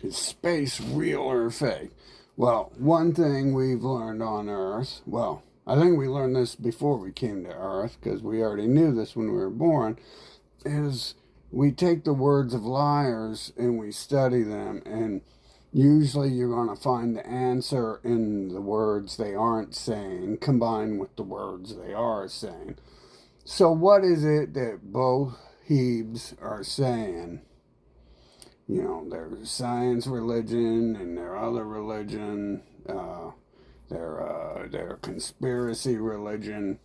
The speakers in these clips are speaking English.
Is space real or fake? Well, one thing we've learned on Earth, well, I think we learned this before we came to Earth, because we already knew this when we were born, is we take the words of liars and we study them, and usually you're going to find the answer in the words they aren't saying combined with the words they are saying. So, what is it that both Hebes are saying? You know, their science religion and their other religion, their conspiracy religion.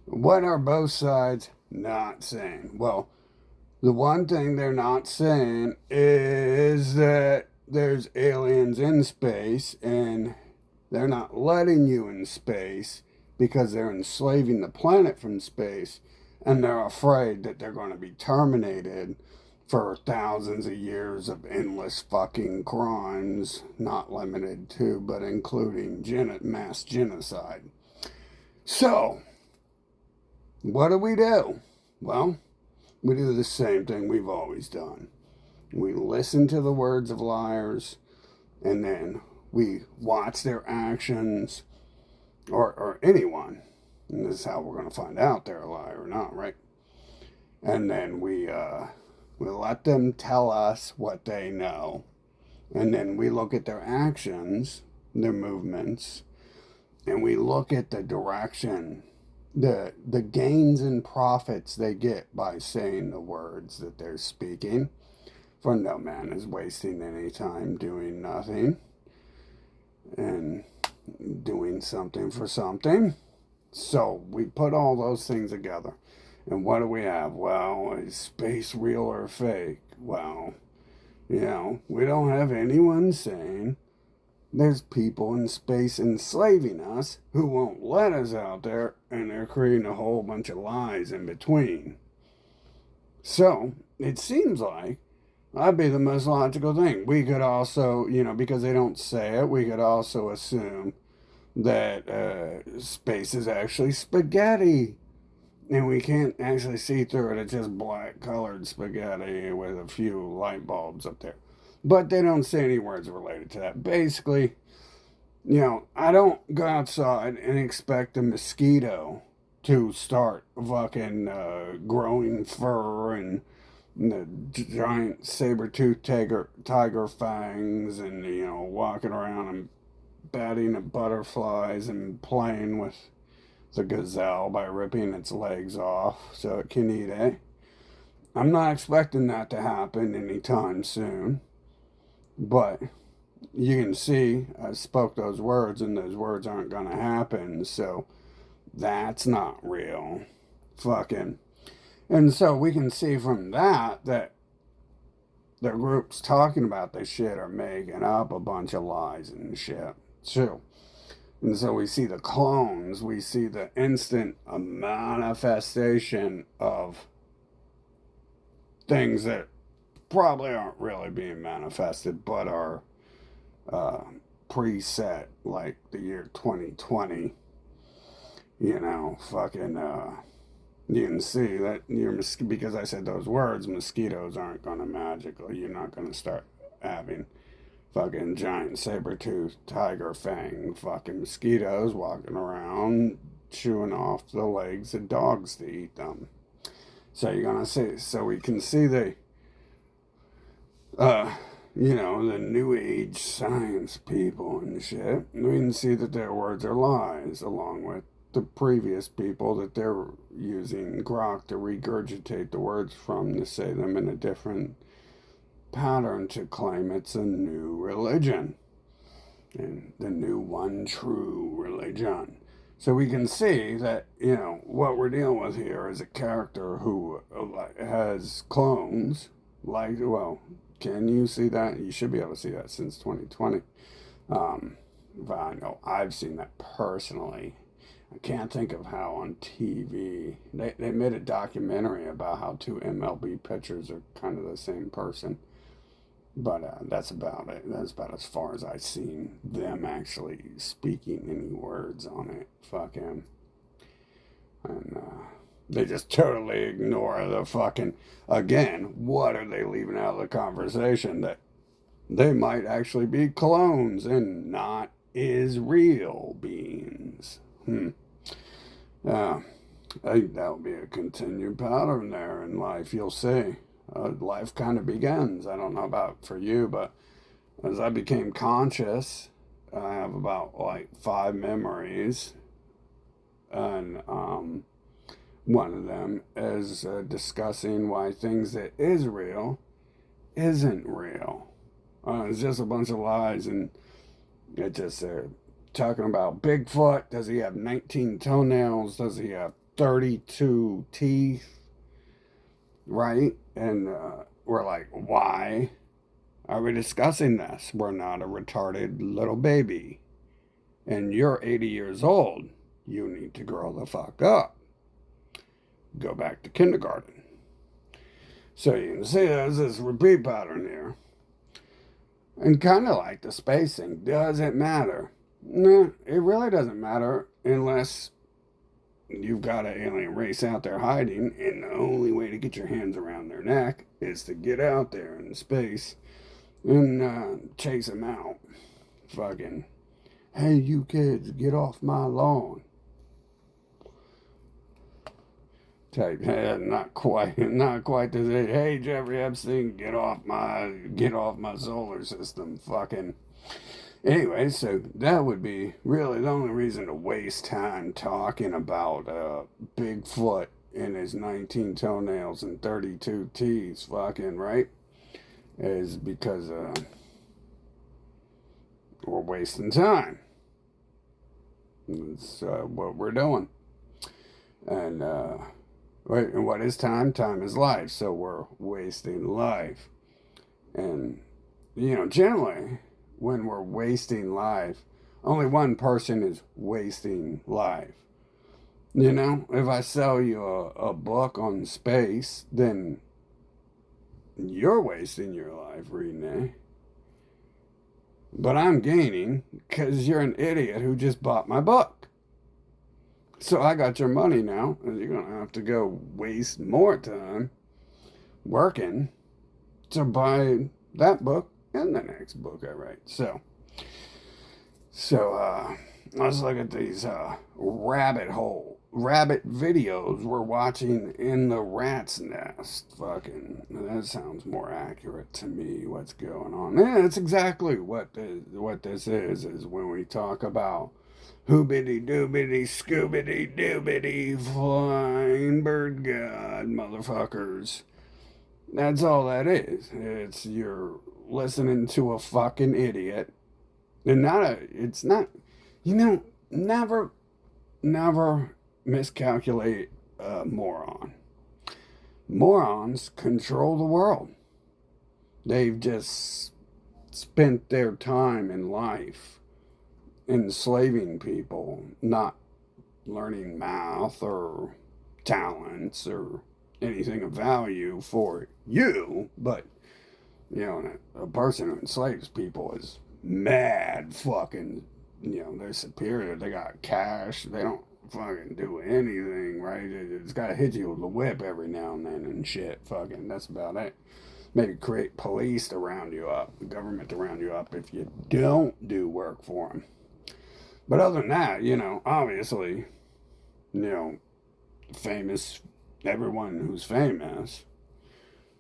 What are both sides not saying? Well, the one thing they're not saying is that there's aliens in space and they're not letting you in space because they're enslaving the planet from space, and they're afraid that they're going to be terminated for thousands of years of endless fucking crimes, not limited to, but including mass genocide. So, what do? Well, we do the same thing we've always done. We listen to the words of liars, and then we watch their actions, or anyone. And this is how we're going to find out they're a liar or not, right? And then we let them tell us what they know. And then we look at their actions, their movements, and we look at the direction, the gains and profits they get by saying the words that they're speaking. For no man is wasting any time doing nothing and doing something for something. So we put all those things together. And what do we have? Well, is space real or fake? Well, we don't have anyone saying there's people in space enslaving us who won't let us out there, and they're creating a whole bunch of lies in between. So it seems like that'd be the most logical thing. We could also, because they don't say it, we could also assume that space is actually spaghetti. And we can't actually see through it. It's just black colored spaghetti with a few light bulbs up there. But they don't say any words related to that. Basically, I don't go outside and expect a mosquito to start fucking growing fur and the giant saber-toothed tiger fangs and, walking around and batting at butterflies and playing with the gazelle by ripping its legs off so it can eat it. I'm not expecting that to happen anytime soon. But you can see I spoke those words and those words aren't going to happen. So that's not real. Fucking. And so we can see from that the groups talking about this shit are making up a bunch of lies and shit. So, and so we see the clones, we see the instant manifestation of things that probably aren't really being manifested, but are preset, like the year 2020. Fucking, you can see that because I said those words, mosquitoes aren't going to magically, you're not going to start having fucking giant saber-toothed tiger fang fucking mosquitoes walking around chewing off the legs of dogs to eat them. So you're gonna see, so we can see the the new age science people and shit. We can see that their words are lies, along with the previous people that they're using grok to regurgitate the words from to say them in a different pattern to claim it's a new religion and the new one true religion. So we can see that, what we're dealing with here is a character who has clones. Can you see that? You should be able to see that since 2020. But I know I've seen that personally. I can't think of how on TV. They made a documentary about how two MLB pitchers are kind of the same person. But that's about it. That's about as far as I've seen them actually speaking any words on it. Fuck him. And they just totally ignore the fucking. Again, what are they leaving out of the conversation? That They might actually be clones and not Israel beings. Uh, I think that'll be a continued pattern there in life. You'll see. Life kind of begins. I don't know about for you, but as I became conscious, I have about like 5 memories, and one of them is discussing why things that is real isn't real. It's just a bunch of lies, and it just talking about Bigfoot. Does he have 19 toenails? Does he have 32 teeth? Right? And we're like, why are we discussing this? We're not a retarded little baby. And you're 80 years old. You need to grow the fuck up. Go back to kindergarten. So you can see there's this repeat pattern here. And kind of like the spacing, does it matter? No, it really doesn't matter unless you've got an alien race out there hiding, and the only way to get your hands around their neck is to get out there in space and chase them out. Fucking, hey, you kids, get off my lawn. Type, not quite to say, hey, Jeffrey Epstein, get off my solar system. Fucking. Anyway, so that would be really the only reason to waste time talking about Bigfoot and his 19 toenails and 32 teeth, fucking, right? Is because we're wasting time. That's what we're doing. And what is time? Time is life. So we're wasting life. And, generally, when we're wasting life, only one person is wasting life. If I sell you a book on space, then you're wasting your life reading it. But I'm gaining because you're an idiot who just bought my book. So I got your money now, and you're going to have to go waste more time working to buy that book and the next book I write. So let's look at these rabbit videos we're watching in the rat's nest. Fucking, that sounds more accurate to me. What's going on? Yeah, that's exactly what this is when we talk about hoobity doobity scoobity doobity flying bird god motherfuckers. That's all that is. It's you're listening to a fucking idiot. And it's not, never miscalculate a moron. Morons control the world. They've just spent their time in life enslaving people, not learning math or talents or anything of value for you, but a person who enslaves people is mad fucking, they're superior. They got cash. They don't fucking do anything, right? It's got to hit you with a whip every now and then and shit. Fucking, that's about it. Maybe create police to round you up, the government to round you up if you don't do work for them. But other than that, obviously, famous, everyone who's famous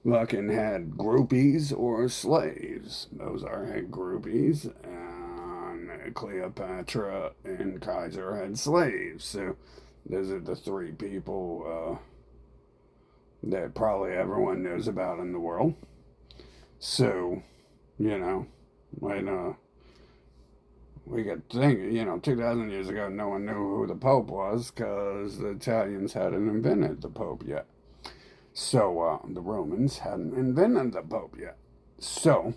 fucking had groupies or slaves. Mozart had groupies, and Cleopatra and Kaiser had slaves. So those are the three people that probably everyone knows about in the world. So, when we could think, 2,000 years ago, no one knew who the Pope was because the Italians hadn't invented the Pope yet. So the Romans hadn't invented the Pope yet. So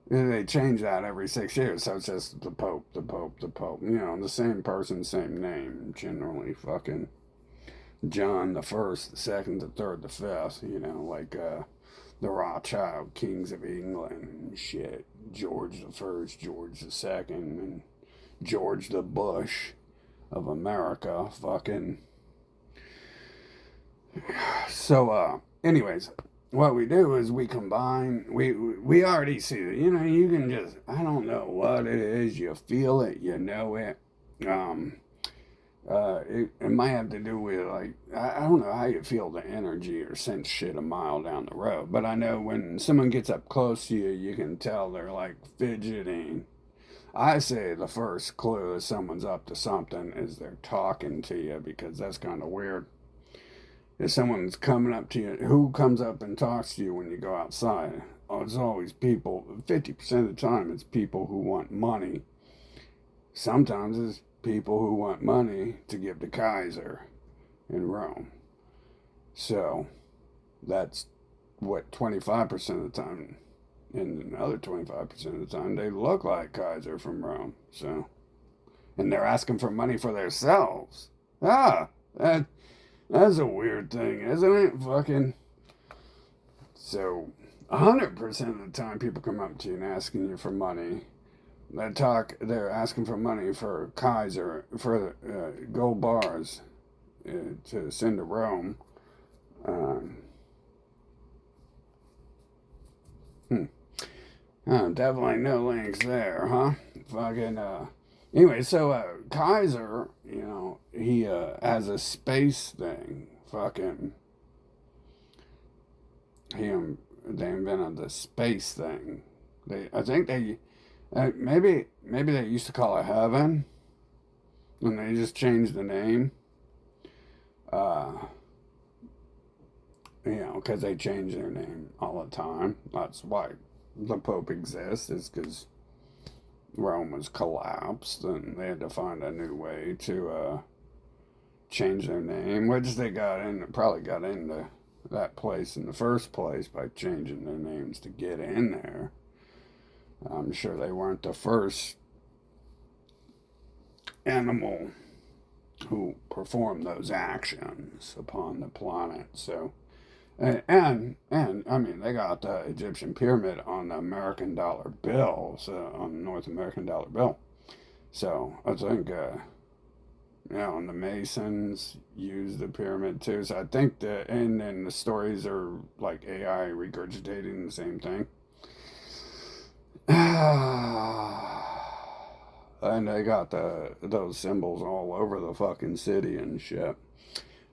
they change that every 6 years. So it's just the Pope, the Pope, the Pope. The same person, same name. Generally fucking John the First, the Second, the Third, the Fifth. Like the Rothschild kings of England and shit. George the First, George the Second, and George the Bush of America. Fucking. So, anyways, what we do is we combine. We already see it. You know, you can just, I don't know what it is. You feel it. You know it. Um, it might have to do with like I don't know how you feel the energy or sense shit a mile down the road, but I know when someone gets up close to you, you can tell they're like fidgeting. I say the first clue that someone's up to something is they're talking to you because that's kind of weird. If someone's coming up to you, who comes up and talks to you when you go outside? Oh, it's always people. 50% of the time, it's people who want money. Sometimes it's people who want money to give to Kaiser in Rome. So that's what 25% of the time. And another 25% of the time, they look like Kaiser from Rome. So, and they're asking for money for themselves. Ah, that's a weird thing, isn't it? Fucking. So, 100% of the time, people come up to you and asking you for money. They're asking for money for Kaiser, for gold bars to send to Rome. Um, hmm. Definitely no links there, huh? Fucking, anyway, so, Kaiser, you know, he, has a space thing. Fucking, he, they invented the space thing. I think maybe they used to call it heaven, and they just changed the name. Uh, you know, because they change their name all the time. That's why the Pope exists, is because Rome was collapsed and they had to find a new way to change their name, which they probably got into that place in the first place by changing their names to get in there. I'm sure they weren't the first animal who performed those actions upon the planet. So, and I mean, they got the Egyptian pyramid on the American dollar bill, so on the North American dollar bill. So I think, you know, and the Masons used the pyramid too. So I think and then the stories are like AI regurgitating the same thing. And they got those symbols all over the fucking city and shit.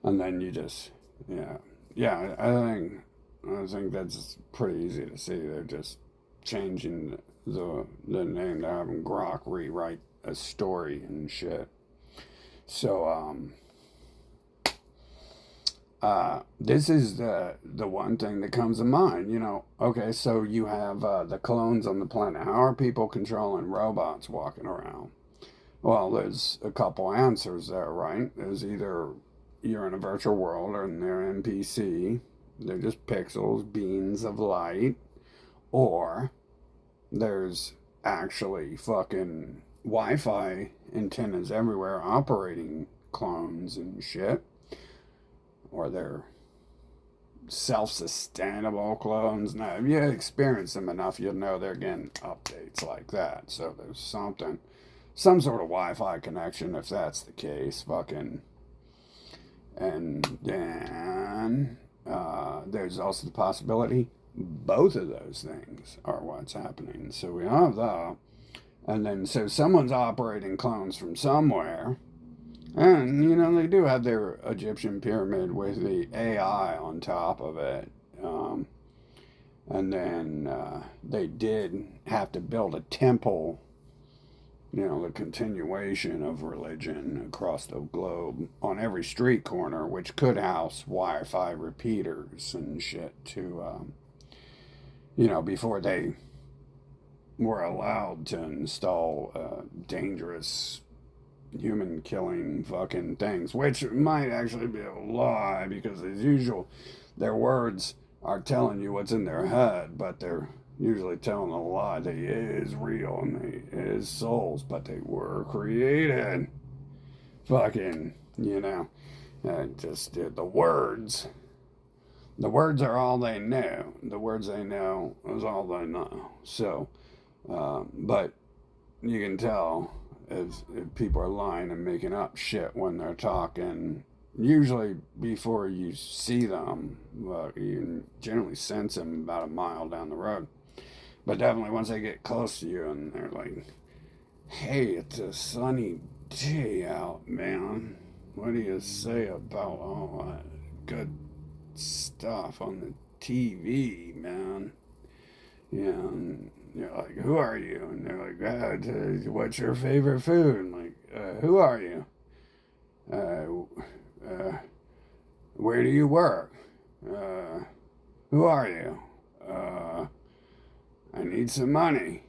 And then you just, yeah, yeah. I think that's pretty easy to see. They're just changing the name. They're having Grok rewrite a story and shit. So this is the one thing that comes to mind. You know, okay, so you have the clones on the planet. How are people controlling robots walking around? Well, there's a couple answers there, right? There's either you're in a virtual world or they're an NPC. They're just pixels, beams of light. Or there's actually fucking Wi-Fi antennas everywhere operating clones and shit. Or they're self-sustainable clones. Now, if you experience them enough, you'll know they're getting updates like that. So there's some sort of Wi-Fi connection if that's the case. Fucking, and then there's also the possibility both of those things are what's happening. So we have that, and then so someone's operating clones from somewhere. And, you know, they do have their Egyptian pyramid with the AI on top of it. And then they did have to build a temple, you know, the continuation of religion across the globe on every street corner, which could house Wi Fi repeaters and shit to, you know, before they were allowed to install dangerous human killing fucking things, which might actually be a lie because, as usual, their words are telling you what's in their head, but they're usually telling a lie. They is real and they is souls, but they were created. Fucking, you know, just the words. The words are all they know. The words they know is all they know. So, but you can tell if people are lying and making up shit when they're talking usually before you see them, you can generally sense them about a mile down the road. But definitely once they get close to you and they're like, hey, it's a sunny day out, man. What do you say about all that good stuff on the TV, man? Yeah, and you're like, who are you? And they're like, what's your favorite food? And like, who are you? Uh, where do you work? Uh, who are you? Uh, I need some money.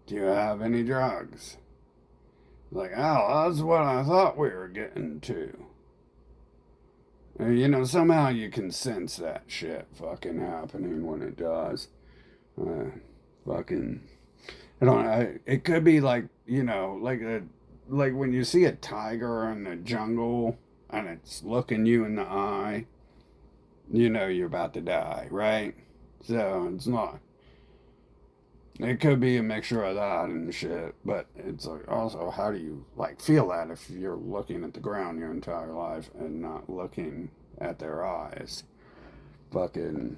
Do you have any drugs? Like, oh, that's what I thought we were getting to. You know, somehow you can sense that shit fucking happening when it does. Uh, fucking, I don't know. It could be like, you know, like when you see a tiger in the jungle and it's looking you in the eye, you know you're about to die, right? So it's not. It could be a mixture of that and shit, but it's like also how do you like feel that if you're looking at the ground your entire life and not looking at their eyes? Fucking.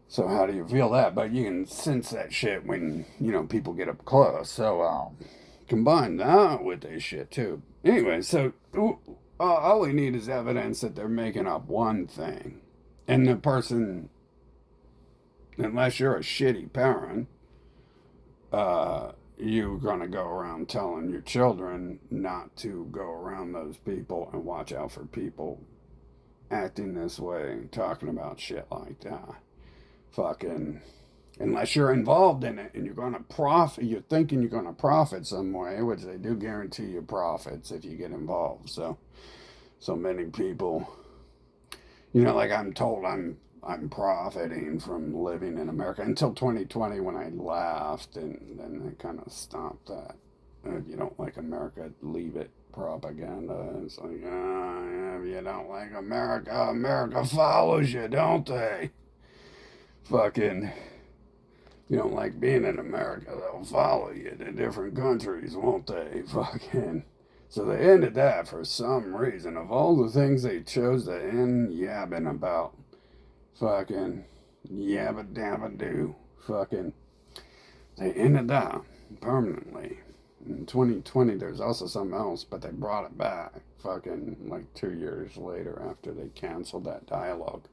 So how do you feel that? But you can sense that shit when you know people get up close. So combine that with this shit too. Anyway, so all we need is evidence that they're making up one thing, and the person, unless you're a shitty parent, you're gonna go around telling your children not to go around those people and watch out for people acting this way, talking about shit like that. Fucking, unless you're involved in it and you're gonna profit, you're thinking you're gonna profit some way, which they do guarantee you profits if you get involved. So many people, you know, like I'm told I'm profiting from living in America until 2020 when I left, and then they kind of stopped that. If you don't like America, leave it propaganda. It's like, yeah, if you don't like America, America follows you, don't they? Fucking, you don't like being in America, they'll follow you to different countries, won't they? Fucking. So they ended that for some reason. Of all the things they chose to end yabbing about, fucking yabba dabba doo, fucking, they ended that permanently. In 2020, there's also something else, but they brought it back, fucking, like 2 years later after they canceled that dialogue.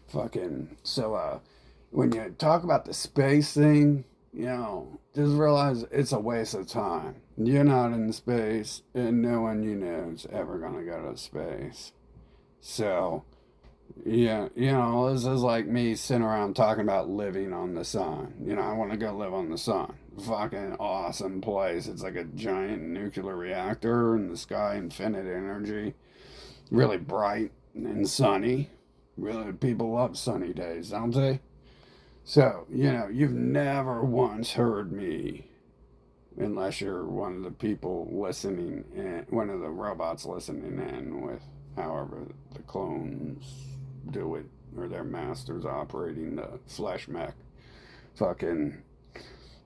Fucking, so, when you talk about the space thing, you know, just realize it's a waste of time. You're not in space, and no one you know is ever going to go to space. So, yeah, you know, this is like me sitting around talking about living on the sun. You know, I want to go live on the sun. Fucking awesome place. It's like a giant nuclear reactor in the sky, infinite energy. Really bright and sunny. Really, people love sunny days, don't they? So, you know, you've never once heard me, unless you're one of the people listening, in, one of the robots listening in with however the clones do it, or their masters operating the flesh mech. Fucking,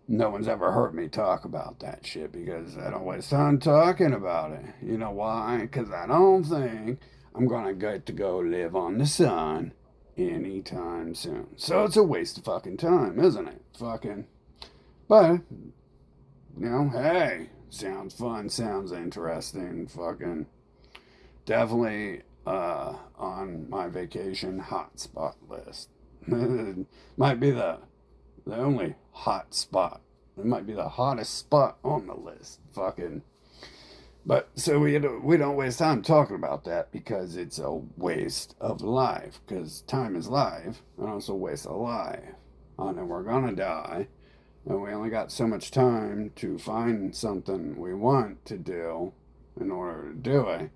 no one's ever heard me talk about that shit because I don't waste time talking about it. You know why? Because I don't think I'm gonna get to go live on the sun anytime soon. So it's a waste of fucking time, isn't it? Fucking. But, you know, hey, sounds fun, sounds interesting. Fucking. Definitely on my vacation hotspot list. Might be the only hot spot. It might be the hottest spot on the list. Fucking. But so we don't waste time talking about that because it's a waste of life. Because time is life, and also waste of life. And we're gonna die, and we only got so much time to find something we want to do in order to do it.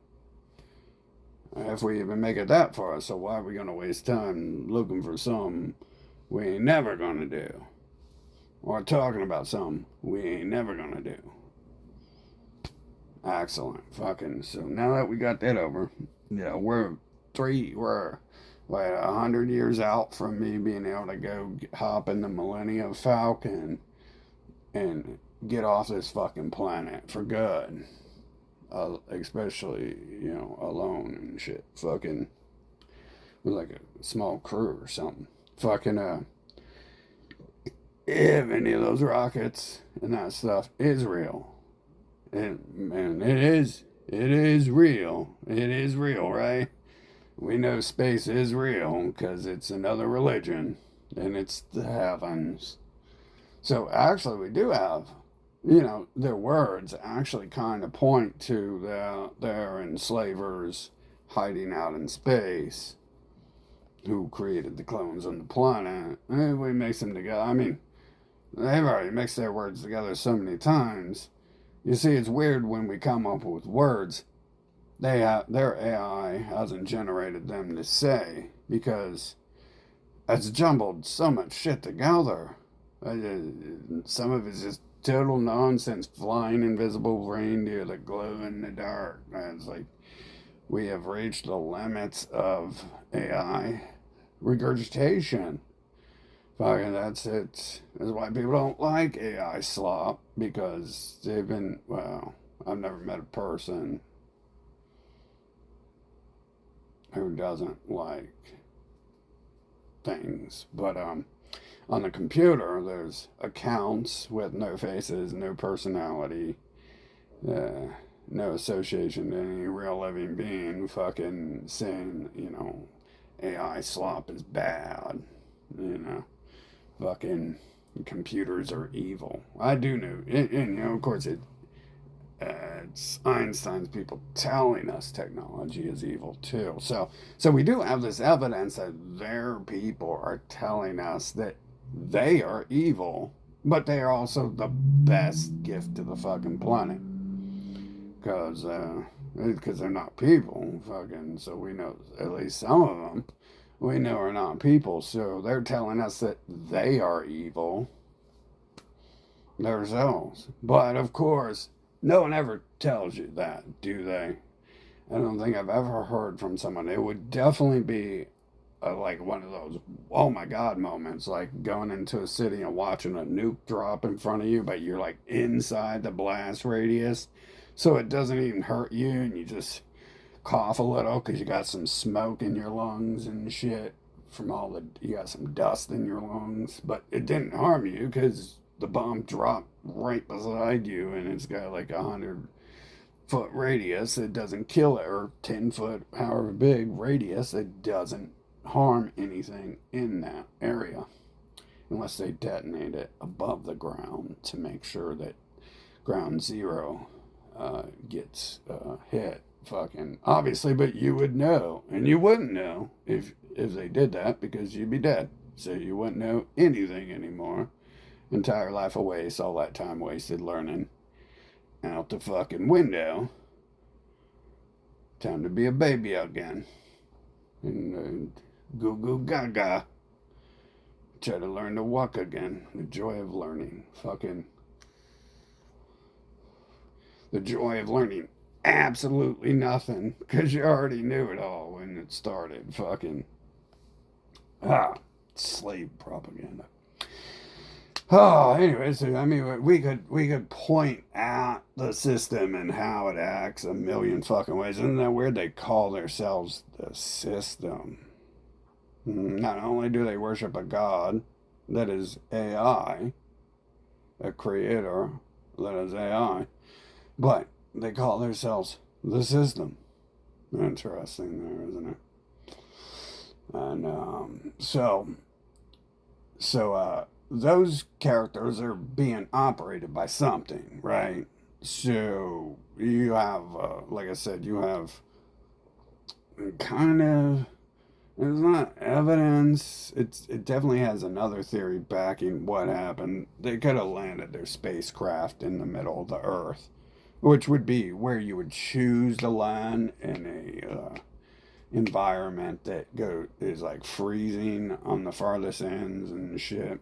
If we even make it that far, so why are we gonna waste time looking for something we ain't never gonna do, or talking about something we ain't never gonna do? Excellent. Fucking. So now that we got that over, yeah, we're like 100 years out from me being able to go hop in the Millennium Falcon and get off this fucking planet for good. especially, alone and shit. Fucking with like a small crew or something. Fucking, if any of those rockets and that stuff is real, and it is real. It is real, right? We know space is real because it's another religion and it's the heavens. So actually, we do have, their words actually kind of point to their enslavers hiding out in space who created the clones on the planet. And we mix them together. I mean, they've already mixed their words together so many times. You see, it's weird when we come up with words their AI hasn't generated them to say because it's jumbled so much shit together. Some of it's just total nonsense, flying invisible reindeer that glow in the dark. It's like we have reached the limits of AI regurgitation. Fucking that's it. That's why people don't like AI slop because they've been, well, I've never met a person who doesn't like things. But on the computer, there's accounts with no faces, no personality, no association to any real living being fucking saying, AI slop is bad, fucking computers are evil. I do know, and of course, it's Einstein's people telling us technology is evil too. So we do have this evidence that their people are telling us that they are evil, but they are also the best gift to the fucking planet. Because they're not people, fucking. So we know at least some of them we know are not people. So they're telling us that they are evil themselves. But of course, no one ever tells you that, do they? I don't think I've ever heard from someone. It would definitely be like one of those oh my god moments, like going into a city and watching a nuke drop in front of you, but you're like inside the blast radius, so it doesn't even hurt you, and you just cough a little because you got some smoke in your lungs and shit from you got some dust in your lungs, but it didn't harm you because the bomb dropped right beside you and it's got like 100-foot radius. It doesn't kill it, or 10-foot, however big radius. It doesn't harm anything in that area unless they detonate it above the ground to make sure that ground zero gets hit. Fucking obviously, but you would know, and you wouldn't know if they did that because you'd be dead. So you wouldn't know anything anymore. Entire life a waste, all that time wasted learning out the fucking window. Time to be a baby again. And goo goo gaga. Try to learn to walk again. The joy of learning. Fucking. The joy of learning absolutely nothing because you already knew it all when it started. Fucking. Slave propaganda. Oh, anyways, I mean, we could point at the system and how it acts a million fucking ways. Isn't that weird? They call themselves the system. Not only do they worship a god that is AI, a creator that is AI, but they call themselves the system. Interesting there, isn't it? And those characters are being operated by something, right? So you have, like I said, you have kind of, there's not evidence. It definitely has another theory backing what happened. They could have landed their spacecraft in the middle of the Earth, which would be where you would choose to land in a environment that is like freezing on the farthest ends and shit.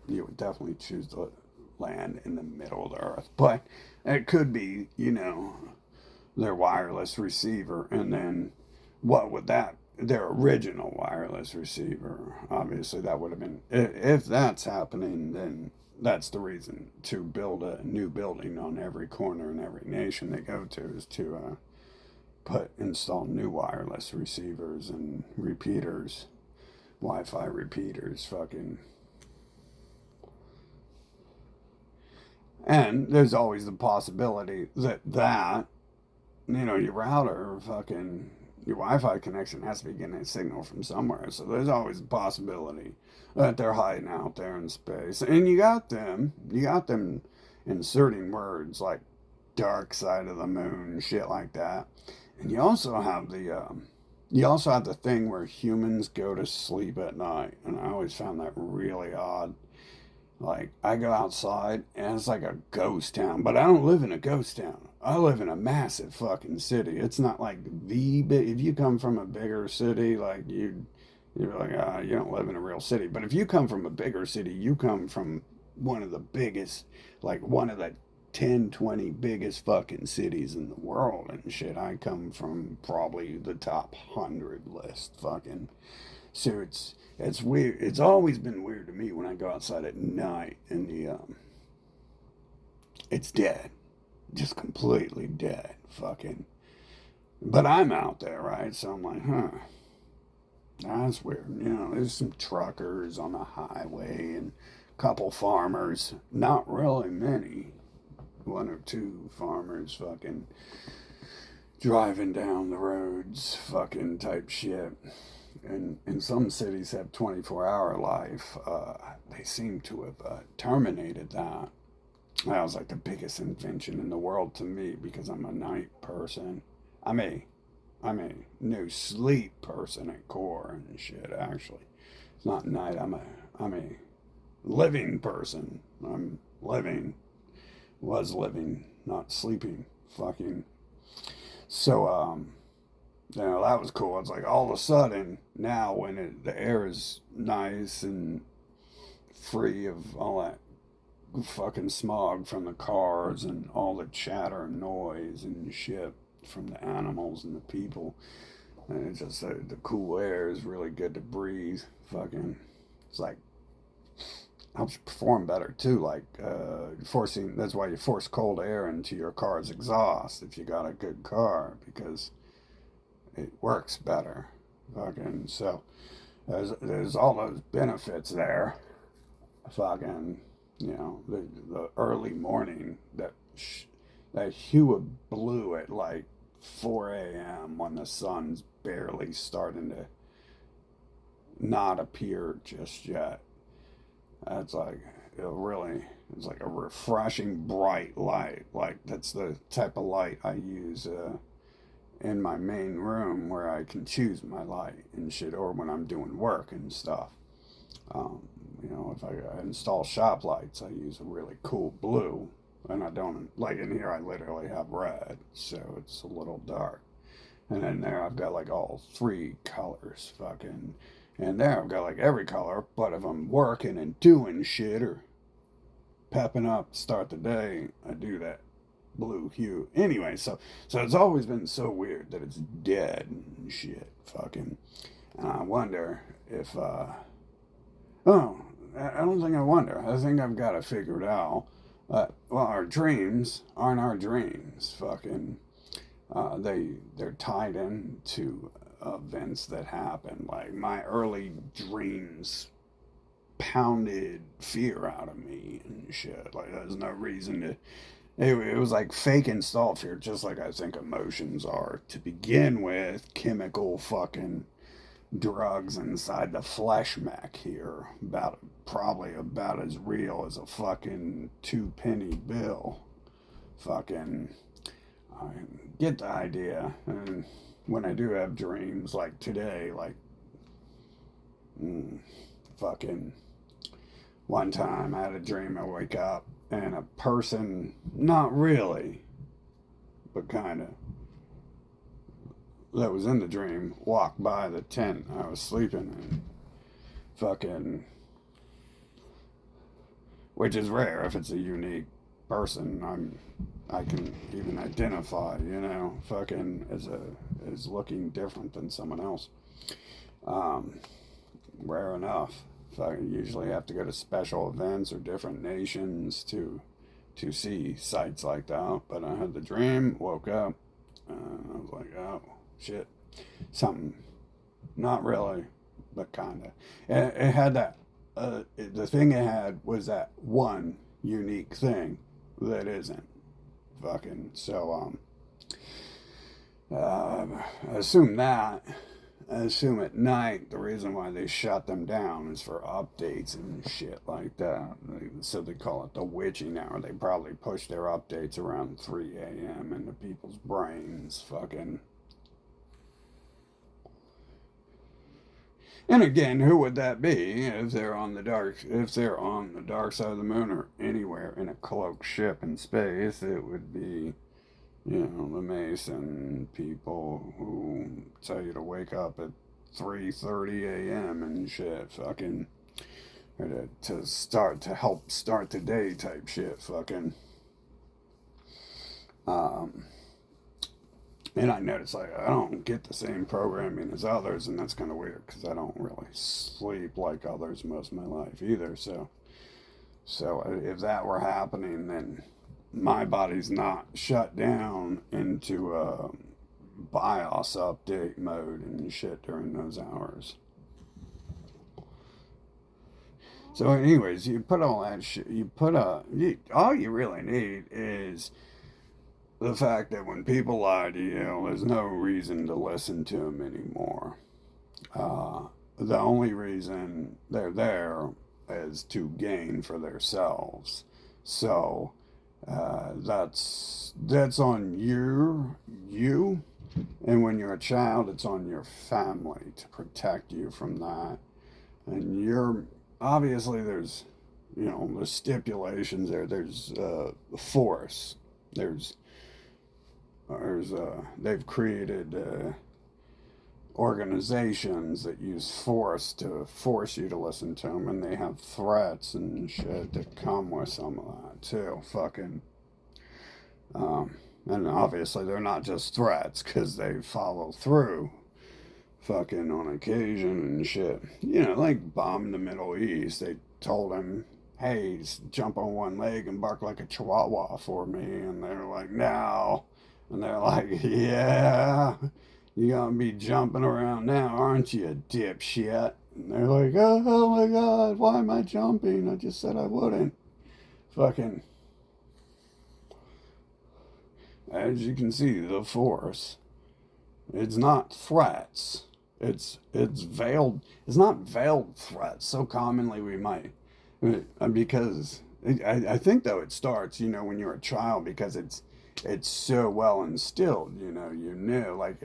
You would definitely choose to land in the middle of the Earth, but it could be, their wireless receiver, and then what would their original wireless receiver? Obviously, that would have been, if that's happening, then that's the reason to build a new building on every corner in every nation they go to, is to install new wireless receivers and repeaters, Wi-Fi repeaters, fucking. And there's always the possibility that your router, fucking, your Wi-Fi connection has to be getting a signal from somewhere. So there's always the possibility that they're hiding out there in space. And you got them inserting words like dark side of the moon, shit like that. And you also have the thing where humans go to sleep at night, and I always found that really odd. Like, I go outside and it's like a ghost town, but I don't live in a ghost town. I live in a massive fucking city. It's not like the big. If you come from a bigger city, like you're like, you don't live in a real city. But if you come from a bigger city, you come from one of the biggest, like one of the 10, 20 biggest fucking cities in the world and shit. I come from probably the top 100 list, fucking. So it's weird. It's always been weird to me when I go outside at night and it's dead, just completely dead, fucking. But I'm out there, right? So I'm like, huh, that's weird. There's some truckers on the highway and a couple farmers. Not really many. One or two farmers, fucking driving down the roads, fucking type shit. And some cities have 24-hour life. They seem to have terminated that. That was like the biggest invention in the world to me, because I'm a night person. I'm a no sleep person at core and shit. Actually, it's not night. I'm a living person. Was living, not sleeping. Fucking. So that was cool. It's like all of a sudden now, when the air is nice and free of all that fucking smog from the cars and all the chatter and noise and shit from the animals and the people, and it's just the cool air is really good to breathe. Fucking, it's like helps you perform better too. Like forcing. That's why you force cold air into your car's exhaust if you got a good car, because it works better. Fucking, so there's all those benefits there. Fucking, the early morning, that hue of blue at like 4 a.m. when the sun's barely starting to not appear just yet. That's like it's like a refreshing bright light. Like, that's the type of light I use in my main room, where I can choose my light and shit, or when I'm doing work and stuff. If I install shop lights, I use a really cool blue, and I don't, like in here I literally have red, so it's a little dark. And then there I've got like all three colors, fucking, and there I've got like every color. But if I'm working and doing shit or pepping up to start the day, I do that blue hue. Anyway, so it's always been so weird that it's dead and shit, fucking. And I wonder if I don't think I wonder. I think I've got it figured out. Well, our dreams aren't our dreams. Fucking, they're tied into events that happen. Like, my early dreams pounded fear out of me and shit. Like, there's no reason to. It was like fake installed fear, just like I think emotions are to begin with. Chemical fucking drugs inside the flesh mech here, probably about as real as a fucking 2-penny bill. Fucking, I get the idea. And when I do have dreams, like today, like fucking one time I had a dream. I wake up and a person, not really, but kind of, that was in the dream, walked by the tent I was sleeping in. Fucking, which is rare if it's a unique person. I can even identify, fucking as looking different than someone else. Rare enough. I usually have to go to special events or different nations to see sights like that. But I had the dream, woke up, and I was like, oh shit, something. Not really, but kinda. And it had that. The thing it had was that one unique thing that isn't fucking. So I assume that. I assume at night the reason why they shut them down is for updates and shit like that. So they call it the witching hour. They probably push their updates around 3 a.m. into people's brains. Fucking. And again, who would that be if they're on the dark? If they're on the dark side of the moon or anywhere in a cloaked ship in space, it would be, the Mason people who tell you to wake up at 3:30 a.m. and shit, fucking, or to help start the day type shit, fucking. Um, And I noticed, like, I don't get the same programming as others, and that's kind of weird because I don't really sleep like others most of my life either. So if that were happening, then my body's not shut down into a BIOS update mode and shit during those hours. So, anyways, you put all that shit, all you really need is the fact that when people lie to you, there's no reason to listen to them anymore. The only reason they're there is to gain for themselves. So that's on you, and when you're a child, it's on your family to protect you from that. And you're obviously there's stipulations there. There's force. They've created organizations that use force to force you to listen to them, and they have threats and shit that come with some of that too. Fucking, and obviously they're not just threats because they follow through. Fucking on occasion and shit. Like bombing the Middle East. They told him, "Hey, jump on one leg and bark like a chihuahua for me," and they're like, "No." And they're like, "Yeah, you're gonna be jumping around now, aren't you, dipshit?" And they're like, "Oh my god, why am I jumping? I just said I wouldn't." Fucking, as you can see, the force. It's not threats. It's veiled. It's not veiled threats. So commonly we might, because I think though it starts when you're a child because it's so well instilled. You knew like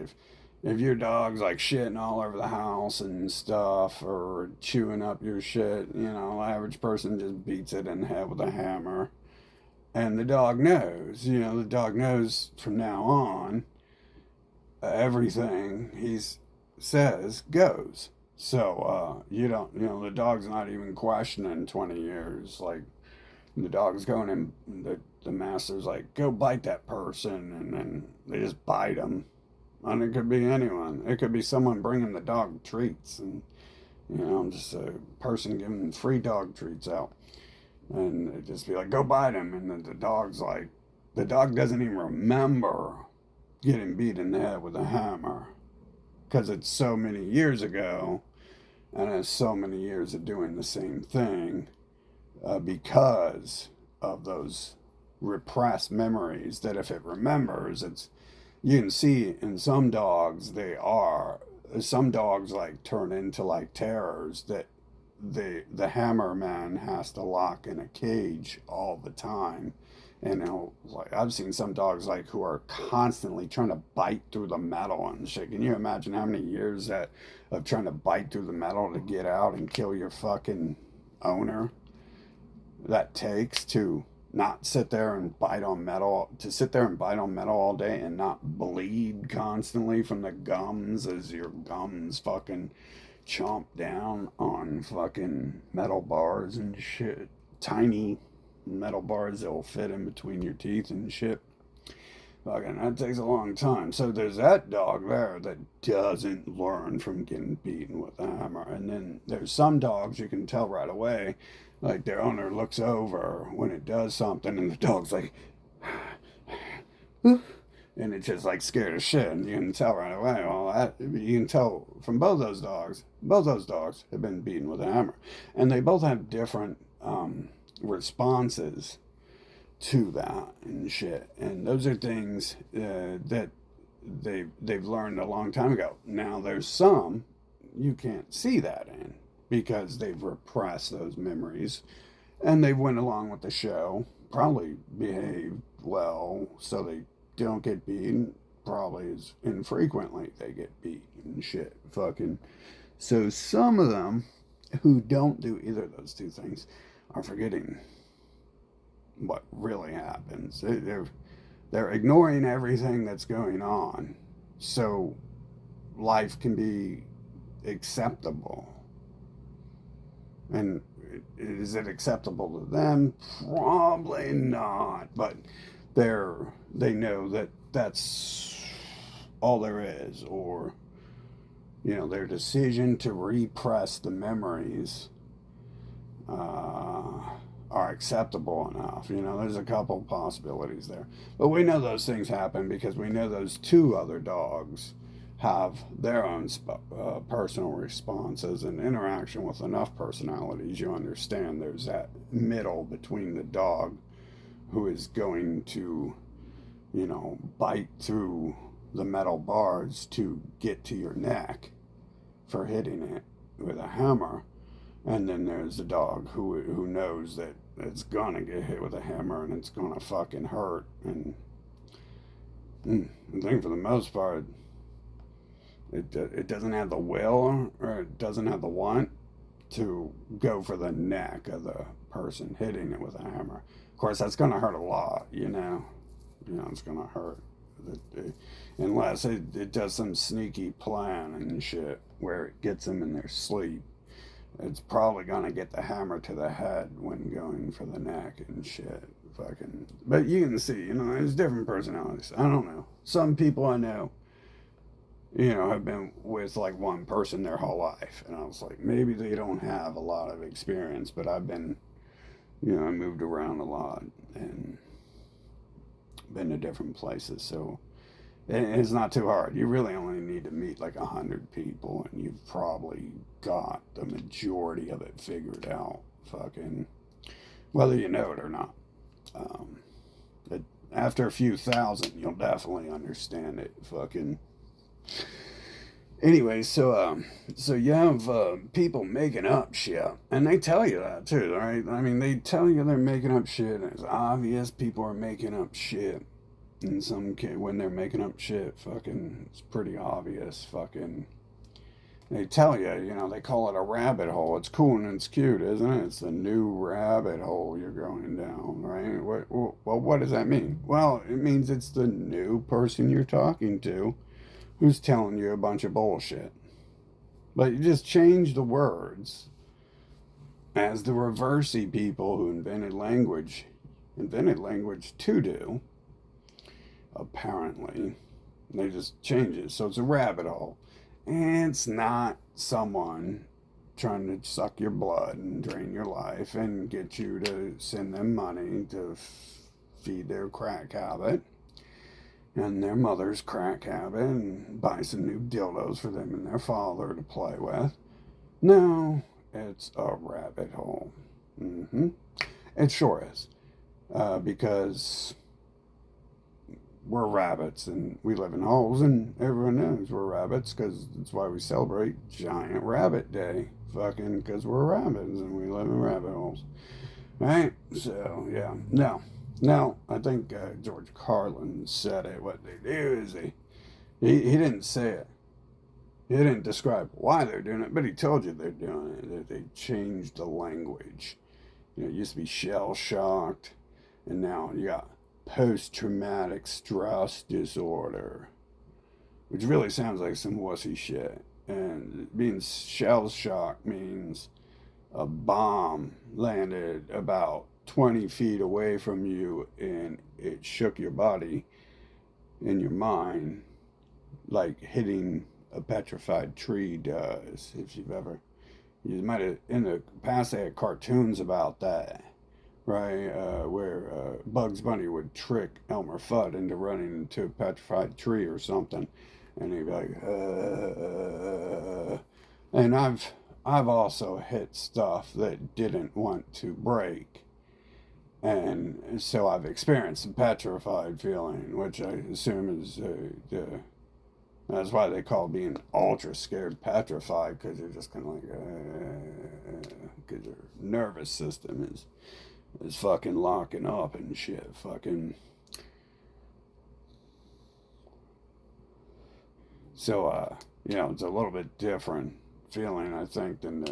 if your dog's like shitting all over the house and stuff or chewing up your shit, the average person just beats it in the head with a hammer, and the dog knows. The dog knows from now on everything he says goes. So you don't, the dog's not even questioning 20 years. Like the dog's going and the master's like, go bite that person, and then they just bite him. And it could be anyone. It could be someone bringing the dog treats, and just a person giving free dog treats out, and it just be like, go bite him, and then the dog doesn't even remember getting beat in the head with a hammer because it's so many years ago and has so many years of doing the same thing because of those repressed memories that if it remembers, you can see in some dogs some dogs like turn into like terrors that the hammer man has to lock in a cage all the time. And like I've seen some dogs like who are constantly trying to bite through the metal and shit. Can you imagine how many years of trying to bite through the metal to get out and kill your fucking owner that takes to not sit there and bite on metal, to sit there and bite on metal all day and not bleed constantly from the gums as your gums fucking chomp down on fucking metal bars and shit. Tiny metal bars that will fit in between your teeth and shit. Fucking, that takes a long time. So there's that dog there that doesn't learn from getting beaten with a hammer. And then there's some dogs you can tell right away, like their owner looks over when it does something, and the dog's like, and it's just like scared as shit, and you can tell right away. Well, you can tell from both those dogs. Both those dogs have been beaten with a hammer, and they both have different responses to that and shit. And those are things that they've learned a long time ago. Now there's some you can't see that in because they've repressed those memories and they went along with the show, probably behaved well so they don't get beaten. Probably as infrequently they get beat and shit. Fucking. So some of them who don't do either of those two things are forgetting what really happens. They're ignoring everything that's going on, so life can be acceptable. And is it acceptable to them? Probably not. But they know that that's all there is, or their decision to repress the memories are acceptable enough. There's a couple possibilities there. But we know those things happen because we know those two other dogs have their own personal responses and interaction with enough personalities. You understand there's that middle between the dog who is going to, bite through the metal bars to get to your neck for hitting it with a hammer. And then there's the dog who knows that it's gonna get hit with a hammer and it's gonna fucking hurt. And I think for the most part, it doesn't have the will or it doesn't have the want to go for the neck of the person hitting it with a hammer. Of course, that's gonna hurt a lot. It's gonna hurt. Unless it does some sneaky plan and shit where it gets them in their sleep. It's probably gonna get the hammer to the head when going for the neck and shit. Fucking. But you can see, there's different personalities. I don't know. Some people I know, have been with like one person their whole life. And I was like, maybe they don't have a lot of experience, but I've been, I moved around a lot and been to different places. So it's not too hard. You really only need to meet like 100 people, and you've probably got the majority of it figured out. Fucking, whether you know it or not. But after a few thousand, you'll definitely understand it. Fucking. Anyway, so you have people making up shit, and they tell you that too, right? I mean, they tell you they're making up shit, and it's obvious people are making up shit. In some case, when they're making up shit, fucking, it's pretty obvious. Fucking, they tell you, they call it a rabbit hole. It's cool and it's cute, isn't it? It's the new rabbit hole you're going down, right? What does that mean? Well, it means it's the new person you're talking to who's telling you a bunch of bullshit. But you just change the words, as the reversey people who invented language to do. Apparently, they just change it. So it's a rabbit hole. And it's not someone trying to suck your blood and drain your life and get you to send them money to feed their crack habit and their mother's crack habit and buy some new dildos for them and their father to play with. No, it's a rabbit hole. It sure is. Because we're rabbits and we live in holes, and everyone knows we're rabbits because that's why we celebrate Giant Rabbit Day. Fucking because we're rabbits and we live in rabbit holes. Right? So, yeah. No, I think George Carlin said it. What they do is he didn't say it. He didn't describe why they're doing it, but he told you they're doing it. That they changed the language. It used to be shell shocked, and now you got post-traumatic stress disorder, which really sounds like some wussy shit. And being shell shocked means a bomb landed about 20 feet away from you and it shook your body in your mind, like hitting a petrified tree does. If you've ever, you might have, in the past they had cartoons about that, right? Where Bugs Bunny would trick Elmer Fudd into running into a petrified tree or something, and he'd be like, and I've also hit stuff that didn't want to break, and so I've experienced the petrified feeling, which I assume is that's why they call being ultra scared petrified, because you're just kind of like, because your nervous system is fucking locking up and shit. Fucking. So, it's a little bit different feeling, I think, than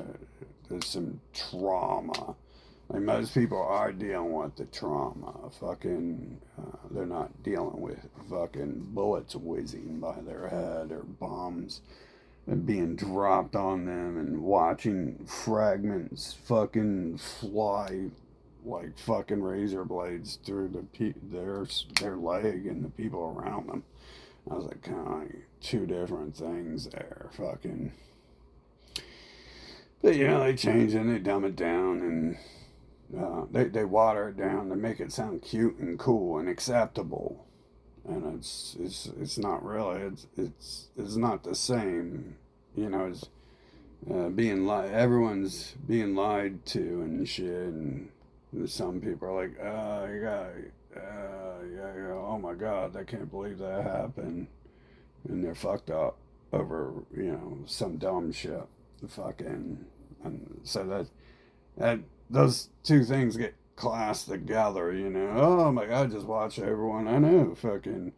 there's some trauma. Like, most people are dealing with the trauma. Fucking, they're not dealing with fucking bullets whizzing by their head or bombs being dropped on them and watching fragments fucking fly like fucking razor blades through their leg and the people around them. I was like, kind of like two different things there. Fucking. But, they change it and they dumb it down, and they water it down to make it sound cute and cool and acceptable. And it's not really, it's not the same, as everyone's being lied to and shit. And some people are like, oh my God, I can't believe that happened. And they're fucked up over, some dumb shit. Fucking, and so that those two things get classed together, Oh my God, just watch everyone I knew fucking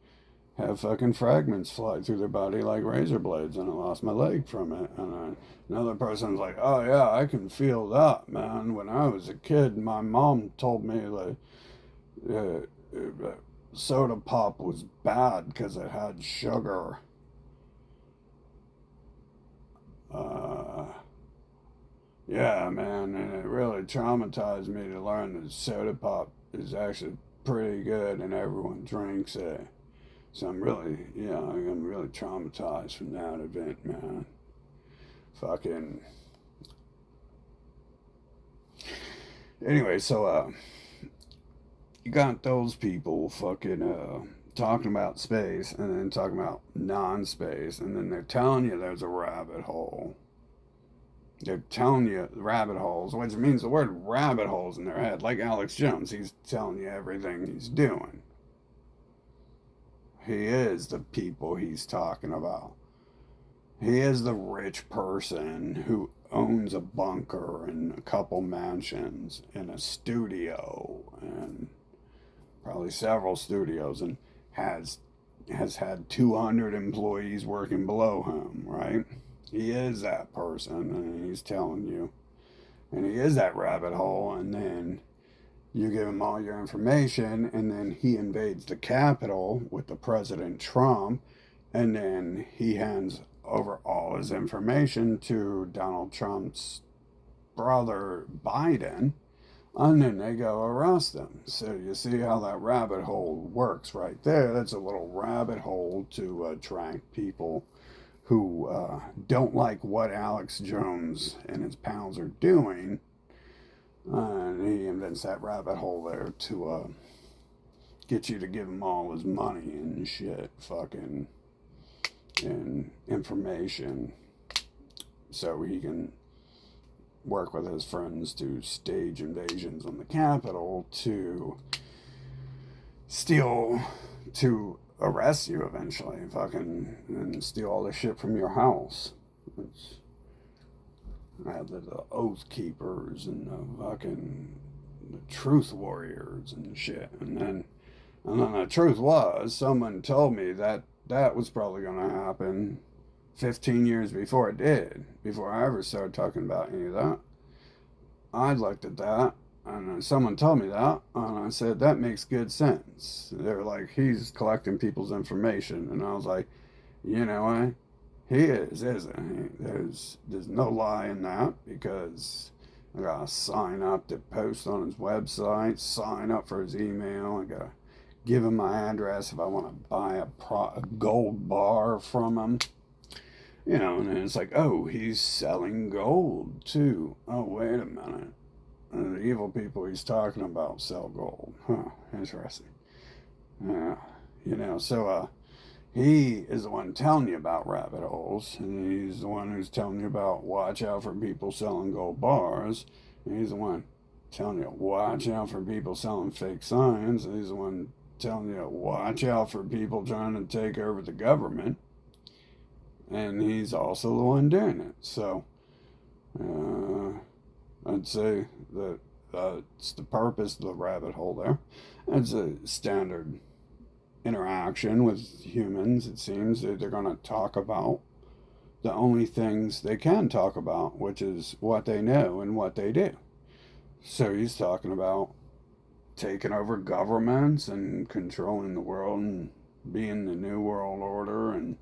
have fucking fragments fly through their body like razor blades, and I lost my leg from it. And another person's like, oh yeah, I can feel that, man. When I was a kid, my mom told me like soda pop was bad because it had sugar. Yeah, man, and it really traumatized me to learn that soda pop is actually pretty good and everyone drinks it. So I'm really traumatized from that event, man. Fucking. Anyway, so you got those people fucking talking about space and then talking about non-space, and then they're telling you there's a rabbit hole. They're telling you rabbit holes, which means the word rabbit holes in their head. Like Alex Jones, he's telling you everything he's doing. He is the people he's talking about. He is the rich person who owns a bunker and a couple mansions and a studio and probably several studios, and has had 200 employees working below him, right? He is that person, and he's telling you. And he is that rabbit hole, and then you give him all your information, and then he invades the Capitol with the President Trump, and then he hands over all his information to Donald Trump's brother, Biden, and then they go arrest him. So you see how that rabbit hole works right there. That's a little rabbit hole to attract people who don't like what Alex Jones and his pals are doing. And he invents that rabbit hole there to get you to give him all his money and shit, fucking, and information, so he can work with his friends to stage invasions on the Capitol to arrest you eventually, fucking, and steal all the shit from your house. I have the Oath Keepers and the Truth Warriors and shit. And then the truth was, someone told me that was probably going to happen 15 years before it did, before I ever started talking about any of that. I looked at that, and someone told me that, and I said, that makes good sense. They were like, he's collecting people's information. And I was like, you know what? He isn't he? There's no lie in that, because I gotta sign up to post on his website, sign up for his email, I gotta give him my address if I want to buy a gold bar from him. You know, and it's like, oh, he's selling gold too. Oh, wait a minute. The evil people he's talking about sell gold. Huh, interesting. Yeah, you know, so he is the one telling you about rabbit holes, and he's the one who's telling you about watch out for people selling gold bars, and he's the one telling you watch out for people selling fake signs, and he's the one telling you watch out for people trying to take over the government, and he's also the one doing it. So I'd say that it's the purpose of the rabbit hole there. It's a standard interaction with humans. It seems that they're going to talk about the only things they can talk about, which is what they know and what they do. So he's talking about taking over governments and controlling the world and being the new world order and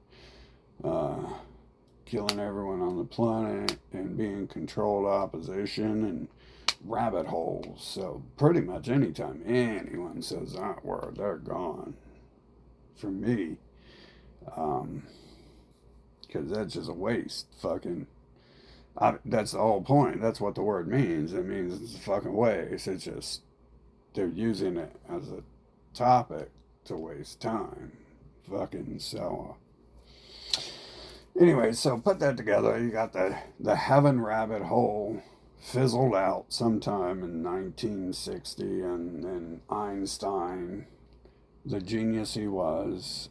killing everyone on the planet and being controlled opposition and rabbit holes. So pretty much anytime anyone says that word, they're gone. For me, because that's just a waste. Fucking, that's the whole point. That's what the word means. It means it's a fucking waste. It's just they're using it as a topic to waste time. Fucking so. Anyway, so put that together. You got the heaven rabbit hole fizzled out sometime in 1960, and Einstein, the genius he was,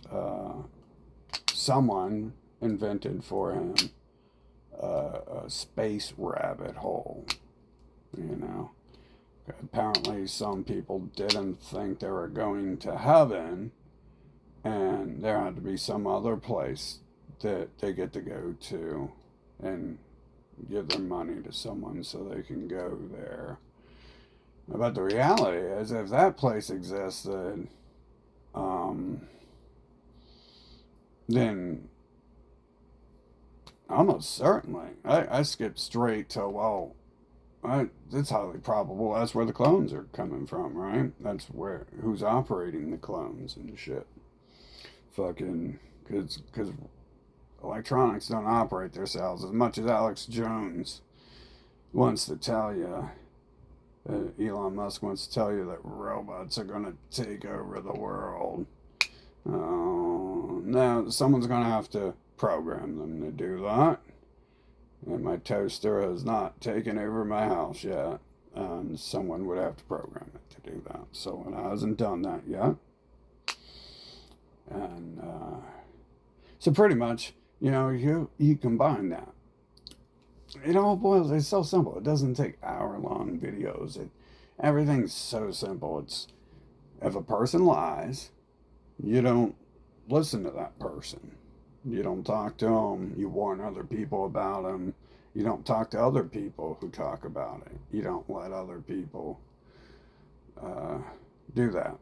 someone invented for him a space rabbit hole. You know, apparently some people didn't think they were going to heaven, and there had to be some other place that they get to go to and give their money to someone so they can go there. But the reality is, if that place existed, then almost certainly, I skipped straight to, well, it's highly probable that's where the clones are coming from, right? That's who's operating the clones and shit. Fucking, because electronics don't operate themselves as much as Alex Jones wants to tell you. Elon Musk wants to tell you that robots are going to take over the world. Now, someone's going to have to program them to do that. And my toaster has not taken over my house yet. And someone would have to program it to do that. So it hasn't done that yet. And so pretty much, you know, you combine that. It all boils, it's so simple. It doesn't take hour-long videos. Everything's so simple. It's, if a person lies, you don't listen to that person. You don't talk to them. You warn other people about them. You don't talk to other people who talk about it. You don't let other people do that.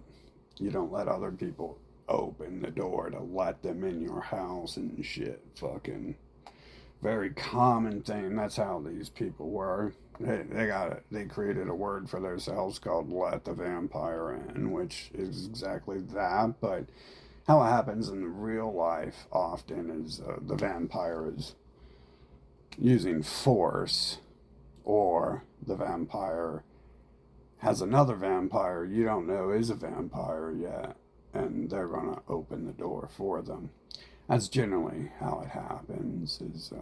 You don't let other people open the door to let them in your house and shit. Fucking very common thing. That's how these people were. They created a word for themselves called "let the vampire in," which is exactly that. But how it happens in real life often is the vampire is using force, or the vampire has another vampire you don't know is a vampire yet, and they're gonna open the door for them. That's generally how it happens. Is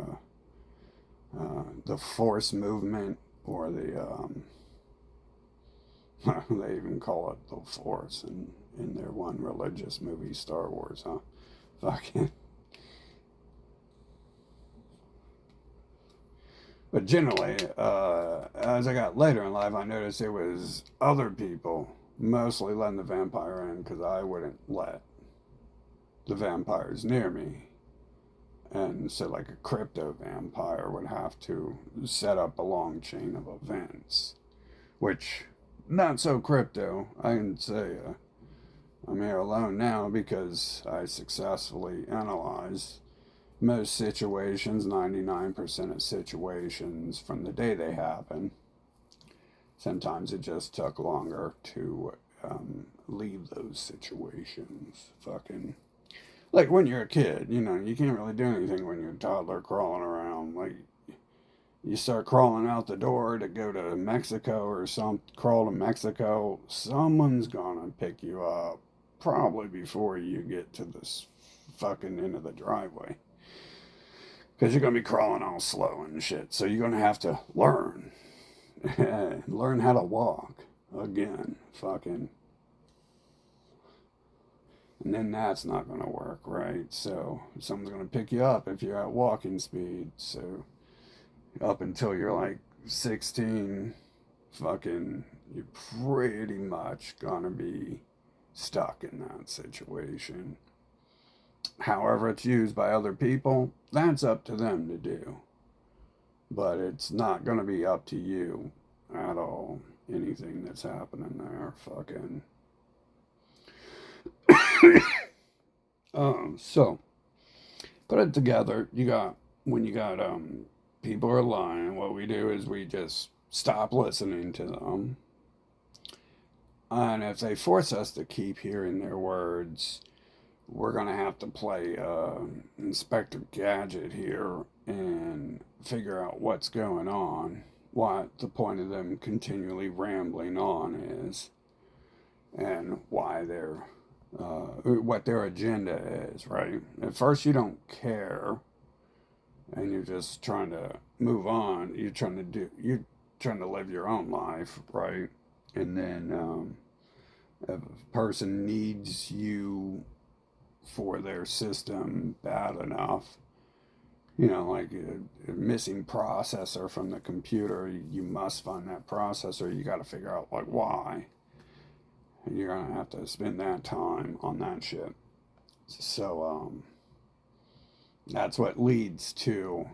the force movement, or the they even call it the Force in their one religious movie, Star Wars, huh? Fucking. But generally, as I got later in life, I noticed it was other people mostly letting the vampire in because I wouldn't let the vampires near me. And so, like, a crypto vampire would have to set up a long chain of events, which, not so crypto. I can say I'm here alone now because I successfully analyzed most situations, 99% of situations, from the day they happen. Sometimes it just took longer to leave those situations. Fucking. Like when you're a kid, you know, you can't really do anything when you're a toddler crawling around. Like, you start crawling out the door to go to Mexico or crawl to Mexico, someone's gonna pick you up probably before you get to this fucking end of the driveway. Because you're gonna be crawling all slow and shit. So you're gonna have to learn. Learn how to walk again. Fucking. And then that's not gonna work, right? So someone's gonna pick you up if you're at walking speed. So up until you're like 16, fucking, you're pretty much gonna be stuck in that situation. However, it's used by other people, that's up to them to do. But it's not gonna be up to you at all. Anything that's happening there, fucking. So, put it together. When you got people are lying, what we do is we just stop listening to them. And if they force us to keep hearing their words, we're going to have to play Inspector Gadget here and figure out what's going on, what the point of them continually rambling on is, and why they're, what their agenda is, right? At first, you don't care and you're just trying to move on. You're trying to live your own life, right? And then if a person needs you for their system bad enough, you know, like a missing processor from the computer, you must find that processor. You got to figure out like why. And you're gonna have to spend that time on that shit. So that's what leads to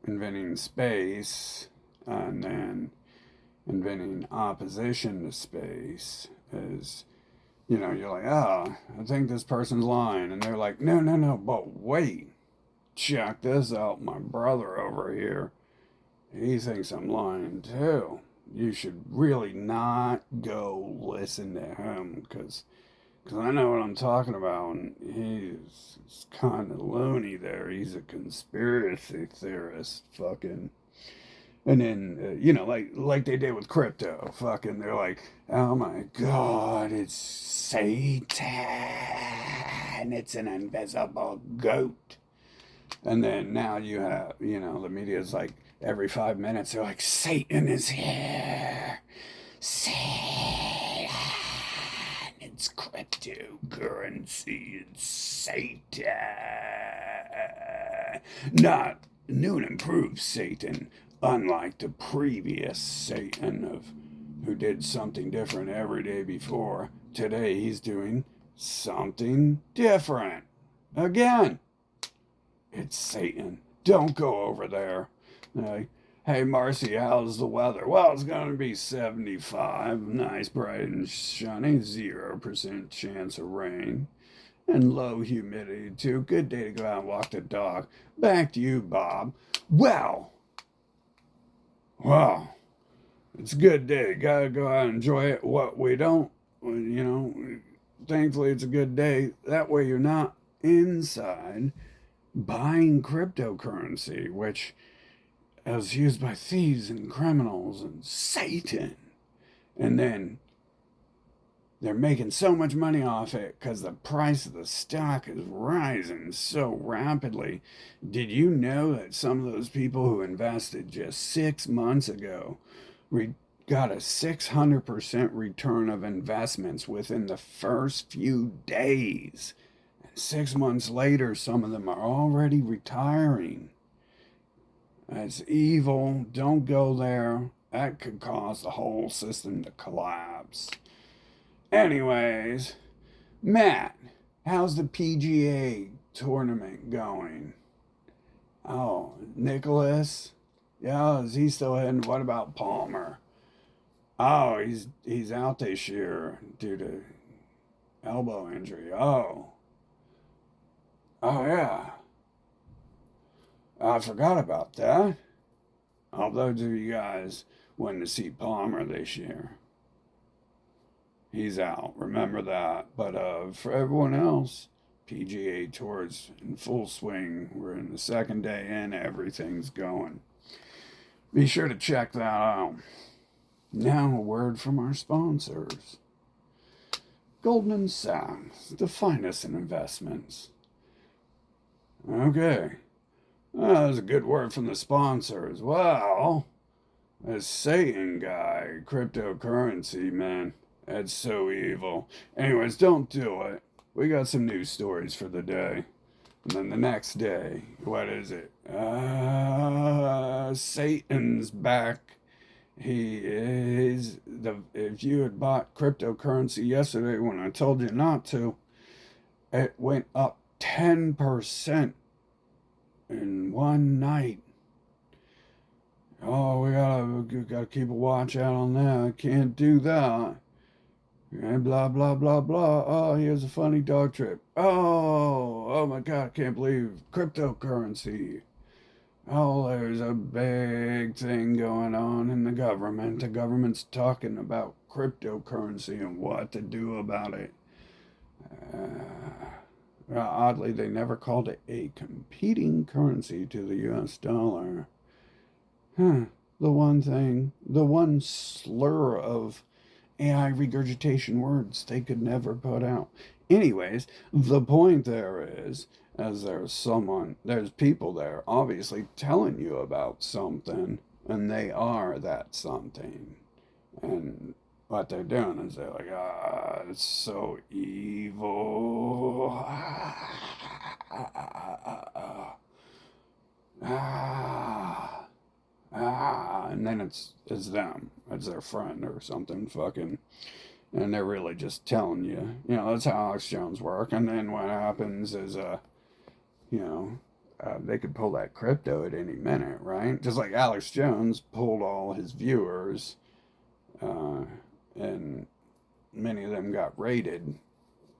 inventing space and then inventing opposition to space. Is, you know, you're like, oh, I think this person's lying. And they're like, no, but wait, check this out. My brother over here, he thinks I'm lying too. You should really not go listen to him because I know what I'm talking about. And he's kind of loony there. He's a conspiracy theorist, fucking. And then, you know, like they did with crypto, fucking, they're like, oh my God, it's Satan. It's an invisible goat. And then now you have, you know, the media's like, every 5 minutes, they're like, Satan is here. Satan. It's cryptocurrency. It's Satan. Not new and improved Satan. Unlike the previous Satan who did something different every day before, today he's doing something different. Again, it's Satan. Don't go over there. Hey, Marcy, how's the weather? Well, it's going to be 75. Nice, bright and sunny. 0% chance of rain. And low humidity, too. Good day to go out and walk the dog. Back to you, Bob. Wow, it's a good day. Gotta go out and enjoy it. What we don't, you know, thankfully it's a good day. That way you're not inside buying cryptocurrency, which is used by thieves and criminals and Satan. And then they're making so much money off it because the price of the stock is rising so rapidly. Did you know that some of those people who invested just 6 months ago got a 600% return of investments within the first few days? And 6 months later, some of them are already retiring. That's evil. Don't go there. That could cause the whole system to collapse. Anyways, Matt, how's the PGA tournament going? Oh, Nicholas? Yeah, is he still in? What about Palmer? Oh, he's out this year due to elbow injury. Oh yeah. I forgot about that. All those of you guys wanting to see Palmer this year. he's out. Remember that. But for everyone else, PGA Tour's in full swing. We're in the second day in. Everything's going. Be sure to check that out. Now, a word from our sponsors. Goldman Sachs, the finest in investments. Okay. That was a good word from the sponsors. Well, this Satan guy, cryptocurrency, man, that's so evil. Anyways, don't do it. We got some news stories for the day. And then the next day, what is it? Satan's back. He is if you had bought cryptocurrency yesterday when I told you not to, it went up 10% in one night. Oh, we gotta keep a watch out on that. Can't do that. And blah blah blah blah. Oh, here's a funny dog trip. Oh my God! I can't believe cryptocurrency. Oh, there's a big thing going on in the government. The government's talking about cryptocurrency and what to do about it. Oddly, they never called it a competing currency to the US dollar. Huh. The one slur of AI regurgitation words they could never put out. Anyways, the point there is, as there's people there obviously telling you about something, and they are that something. And what they're doing is they're like, it's so evil. And then it's them. It's their friend or something fucking. And they're really just telling you. That's how Alex Jones work. And then what happens is, they could pull that crypto at any minute, right? Just like Alex Jones pulled all his viewers, and many of them got raided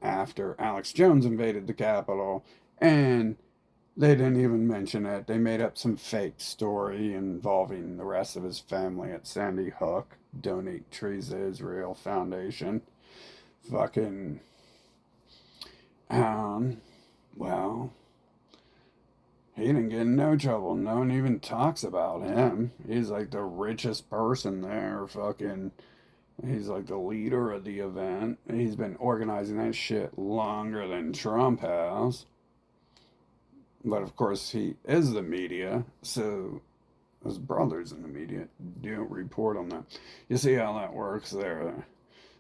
after Alex Jones invaded the Capitol, and they didn't even mention it. They made up some fake story involving the rest of his family at Sandy Hook. Donate Trees to Israel Foundation. Fucking. Well, he didn't get in no trouble. No one even talks about him. He's like the richest person there. Fucking. He's like the leader of the event. He's been organizing that shit longer than Trump has. But of course, he is the media, so his brothers in the media don't report on that. You see how that works there?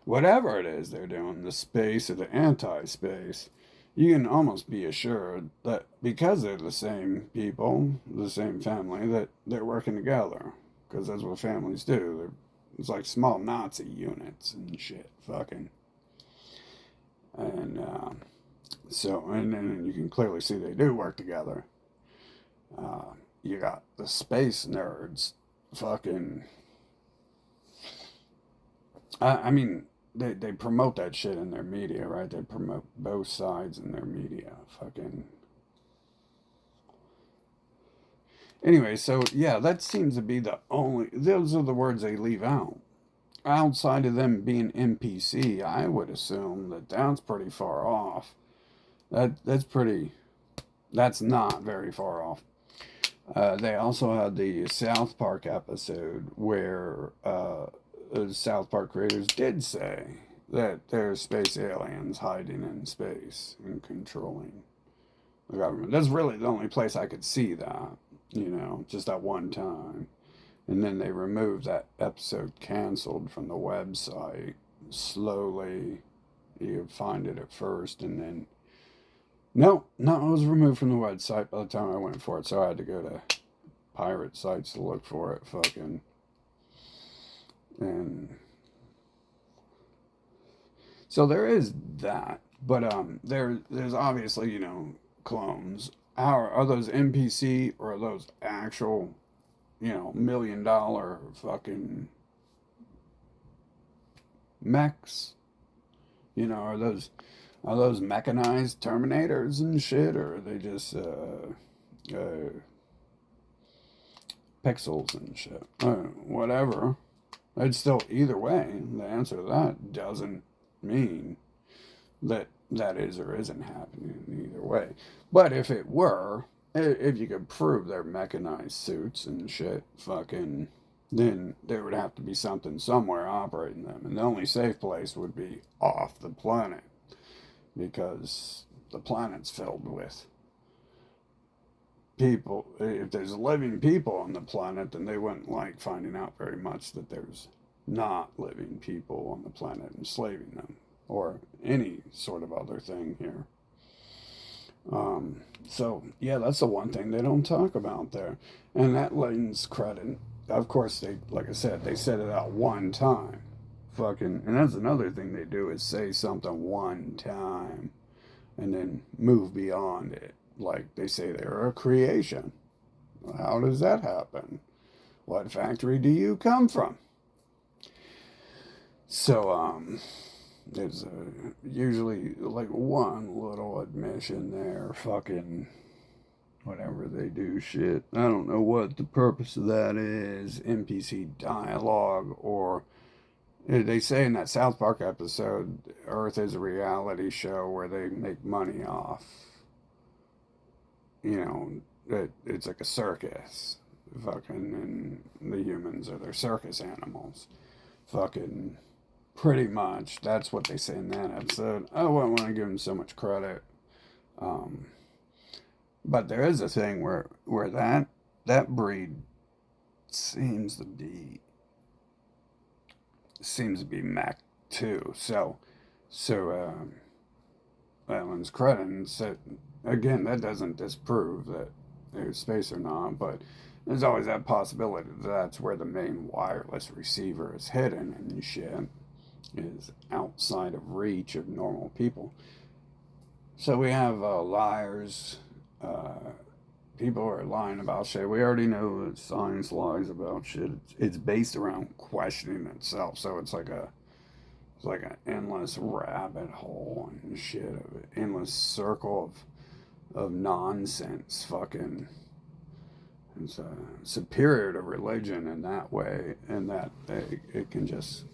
Whatever it is they're doing, the space or the anti-space, you can almost be assured that because they're the same people, the same family, that they're working together. Because that's what families do. It's like small Nazi units and shit, fucking. And and then you can clearly see they do work together. You got the space nerds, fucking. I mean, they promote that shit in their media, right? They promote both sides in their media, fucking. Anyway, so yeah, that seems to be those are the words they leave out. Outside of them being NPC, I would assume that that's pretty far off. That's not very far off. They also had the South Park episode where the South Park creators did say that there's space aliens hiding in space and controlling the government. That's really the only place I could see that, just at one time. And then they removed that episode, canceled from the website. Slowly, you find it at first, and then no, it was removed from the website by the time I went for it, so I had to go to pirate sites to look for it, fucking. And so there is that, but there's obviously clones. Are those NPC or are those actual $1 million fucking mechs? Are those mechanized Terminators and shit, or are they just pixels and shit? Whatever. It's still either way. The answer to that doesn't mean that that is or isn't happening either way. But if it were, if you could prove they're mechanized suits and shit, fucking, then there would have to be something somewhere operating them. And the only safe place would be off the planet because the planet's filled with people. If there's living people on the planet, then they wouldn't like finding out very much that there's not living people on the planet enslaving them or any sort of other thing here. So yeah, that's the one thing they don't talk about there, and that lends credit. Of course, they, like I said, they said it out one time, fucking, and that's another thing they do is say something one time, and then move beyond it. Like they say they're a creation. How does that happen? What factory do you come from? So there's usually like one little admission there, fucking whatever they do shit. I don't know what the purpose of that is. NPC dialogue, or they say in that South Park episode, Earth is a reality show where they make money off. You know, it's like a circus. Fucking, and the humans are their circus animals. Fucking, pretty much. That's what they say in that episode. I wouldn't want to give them so much credit. Um, but there is a thing where that breed seems to be mech too. So Alan's credit and said again that doesn't disprove that there's space or not, but there's always that possibility that that's where the main wireless receiver is hidden and shit is outside of reach of normal people. So we have liars. People are lying about shit. We already know that science lies about shit. It's based around questioning itself. So it's like an endless rabbit hole and shit of an endless circle of nonsense. Fucking, it's superior to religion in that way, and that it can just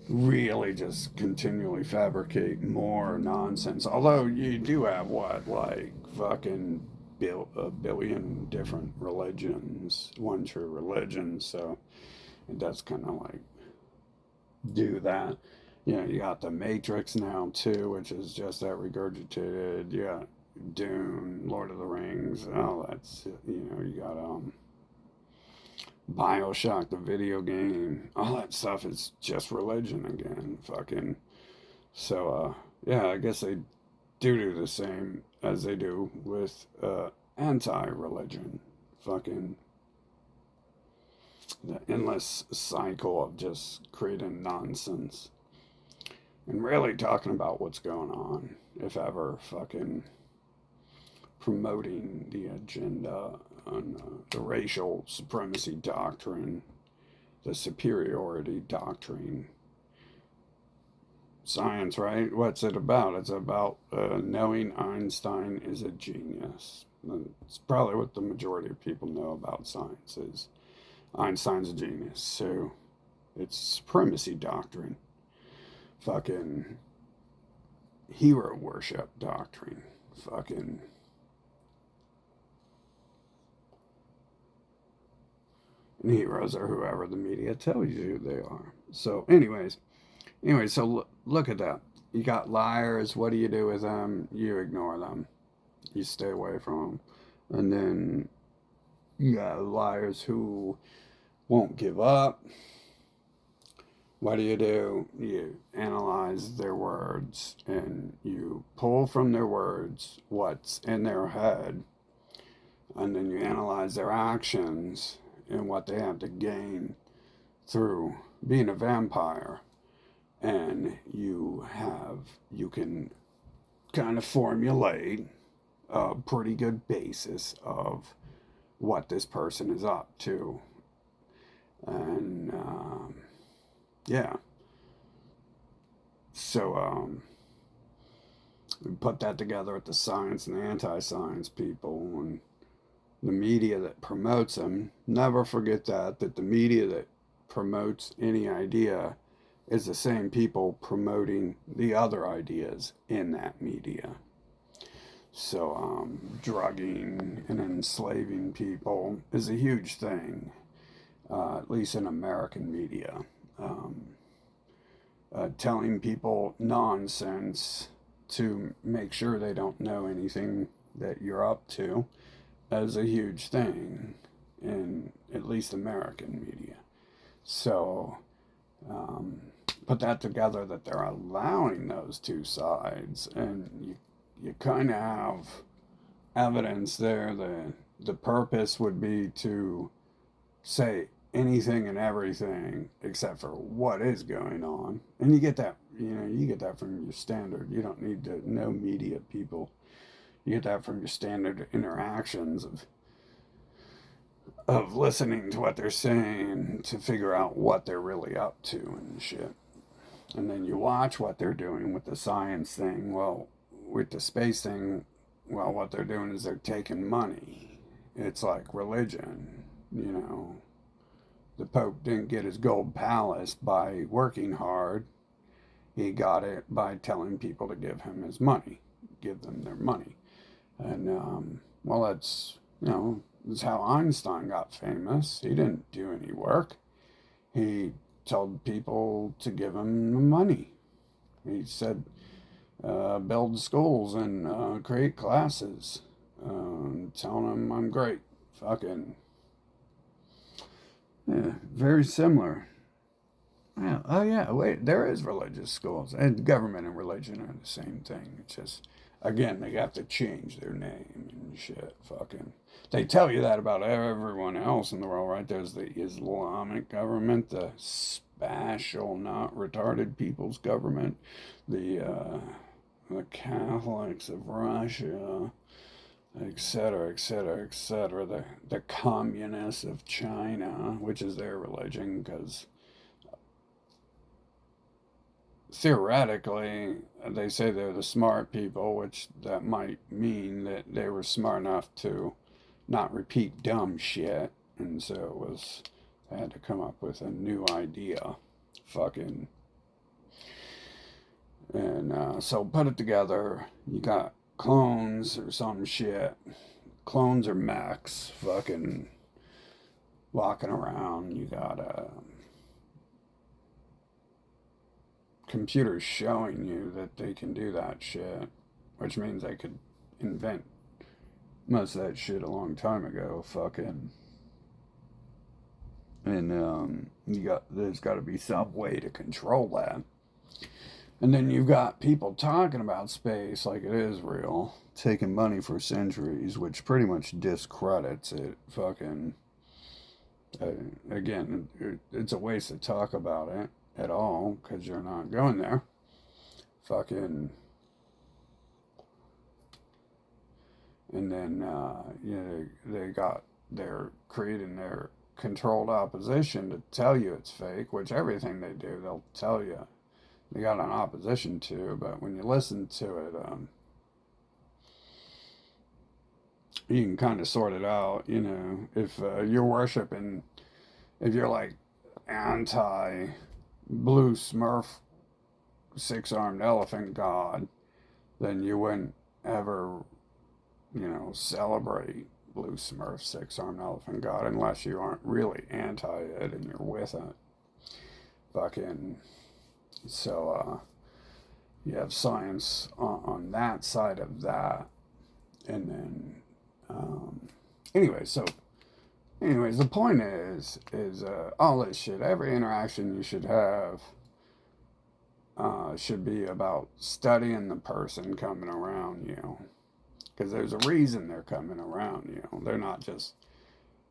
really just continually fabricate more nonsense. Although you do have what, like fucking a billion different religions, one true religion, so it does kind of like do that. You know, you got the Matrix now too, which is just that regurgitated. You got Dune, Lord of the Rings, all that's, you know, you got Bioshock, the video game, all that stuff is just religion again. Fucking. So, yeah, I guess they do the same as they do with anti religion. Fucking. The endless cycle of just creating nonsense. And really talking about what's going on, if ever. Fucking promoting the agenda on the racial supremacy doctrine, the superiority doctrine. Science, right? What's it about? It's about knowing Einstein is a genius. It's probably what the majority of people know about science is Einstein's a genius. So it's supremacy doctrine. Fucking hero worship doctrine. Fucking heroes are whoever the media tells you they are. So, so look at that. You got liars. What do you do with them? You ignore them. You stay away from them. And then you got liars who won't give up. What do? You analyze their words and you pull from their words what's in their head. And then you analyze their actions and what they have to gain through being a vampire. And you can kind of formulate a pretty good basis of what this person is up to. And yeah. So we put that together with the science and the anti-science people and the media that promotes them. Never forget that the media that promotes any idea is the same people promoting the other ideas in that media. So, drugging and enslaving people is a huge thing, at least in American media. Um, Telling people nonsense to make sure they don't know anything that you're up to is a huge thing in at least American media. So, um, put that together that they're allowing those two sides, and you kind of have evidence there that the purpose would be to say anything and everything except for what is going on. And you get that, you get that from your standard. You don't need to know media people. You get that from your standard interactions of listening to what they're saying to figure out what they're really up to and shit. And then you watch what they're doing with the science thing. Well, with the space thing, well, what they're doing is they're taking money. It's like religion, you know. The Pope didn't get his gold palace by working hard. He got it by telling people to give him his money, give them their money. And, well, that's how Einstein got famous. He didn't do any work. He told people to give him the money. He said, build schools and create classes. Telling them I'm great. Fucking. Yeah, very similar. Yeah. Oh, yeah. Wait, there is religious schools, and government and religion are the same thing. It's just, again, they have to change their name and shit. Fucking. They tell you that about everyone else in the world, right? There's the Islamic government, the special, not retarded people's government, the Catholics of Russia, etc., etc., etc. The communists of China, which is their religion, because theoretically they say they're the smart people, which that might mean that they were smart enough to not repeat dumb shit, and so it was they had to come up with a new idea, fucking, and so put it together. You got clones or some shit. Clones or mechs, fucking walking around. You got computers showing you that they can do that shit, which means they could invent most of that shit a long time ago. Fucking. And there's got to be some way to control that. And then you've got people talking about space like it is real, taking money for centuries, which pretty much discredits it. Fucking. Uh, Again, it's a waste to talk about it at all because you're not going there. Fucking. And then, they're creating their controlled opposition to tell you it's fake, which everything they do, they'll tell you they got an opposition to, but when you listen to it, you can kind of sort it out. If you're worshiping, if you're like anti blue Smurf 6-armed elephant god, then you wouldn't ever, celebrate blue Smurf 6-armed elephant god unless you aren't really anti it and you're with it. Fucking. So, you have science on that side of that. And then, anyways, the point is all this shit, every interaction you should have should be about studying the person coming around you. Because there's a reason they're coming around you. They're not just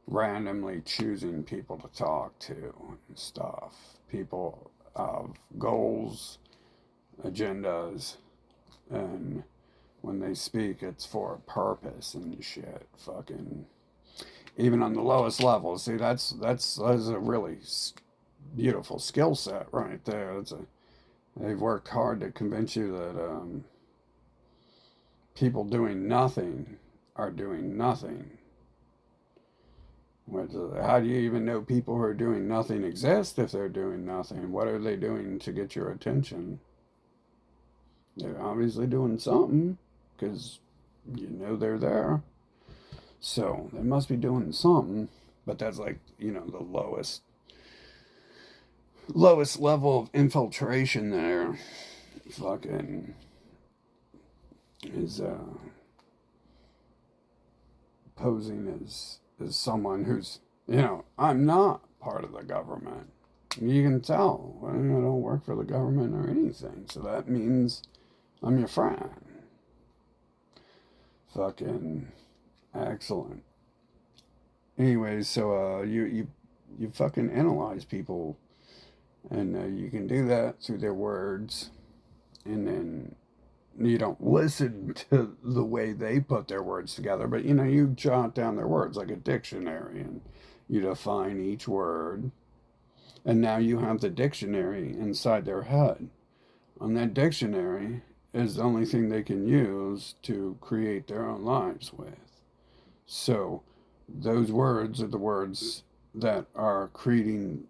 randomly choosing people to talk to and stuff. People have goals, agendas, and when they speak, it's for a purpose and shit. Fucking, even on the lowest level. See, that's a really beautiful skill set right there. They've worked hard to convince you that people doing nothing are doing nothing. How do you even know people who are doing nothing exist if they're doing nothing? What are they doing to get your attention? They're obviously doing something because you know they're there. So they must be doing something. But that's like, the lowest level of infiltration there. Fucking is posing as someone who's, I'm not part of the government. You can tell. I don't work for the government or anything. So that means I'm your friend. Fucking excellent. Anyways, so you fucking analyze people, and you can do that through their words, and then you don't listen to the way they put their words together, but you jot down their words like a dictionary, and you define each word, and now you have the dictionary inside their head. And that dictionary is the only thing they can use to create their own lives with. So those words are the words that are creating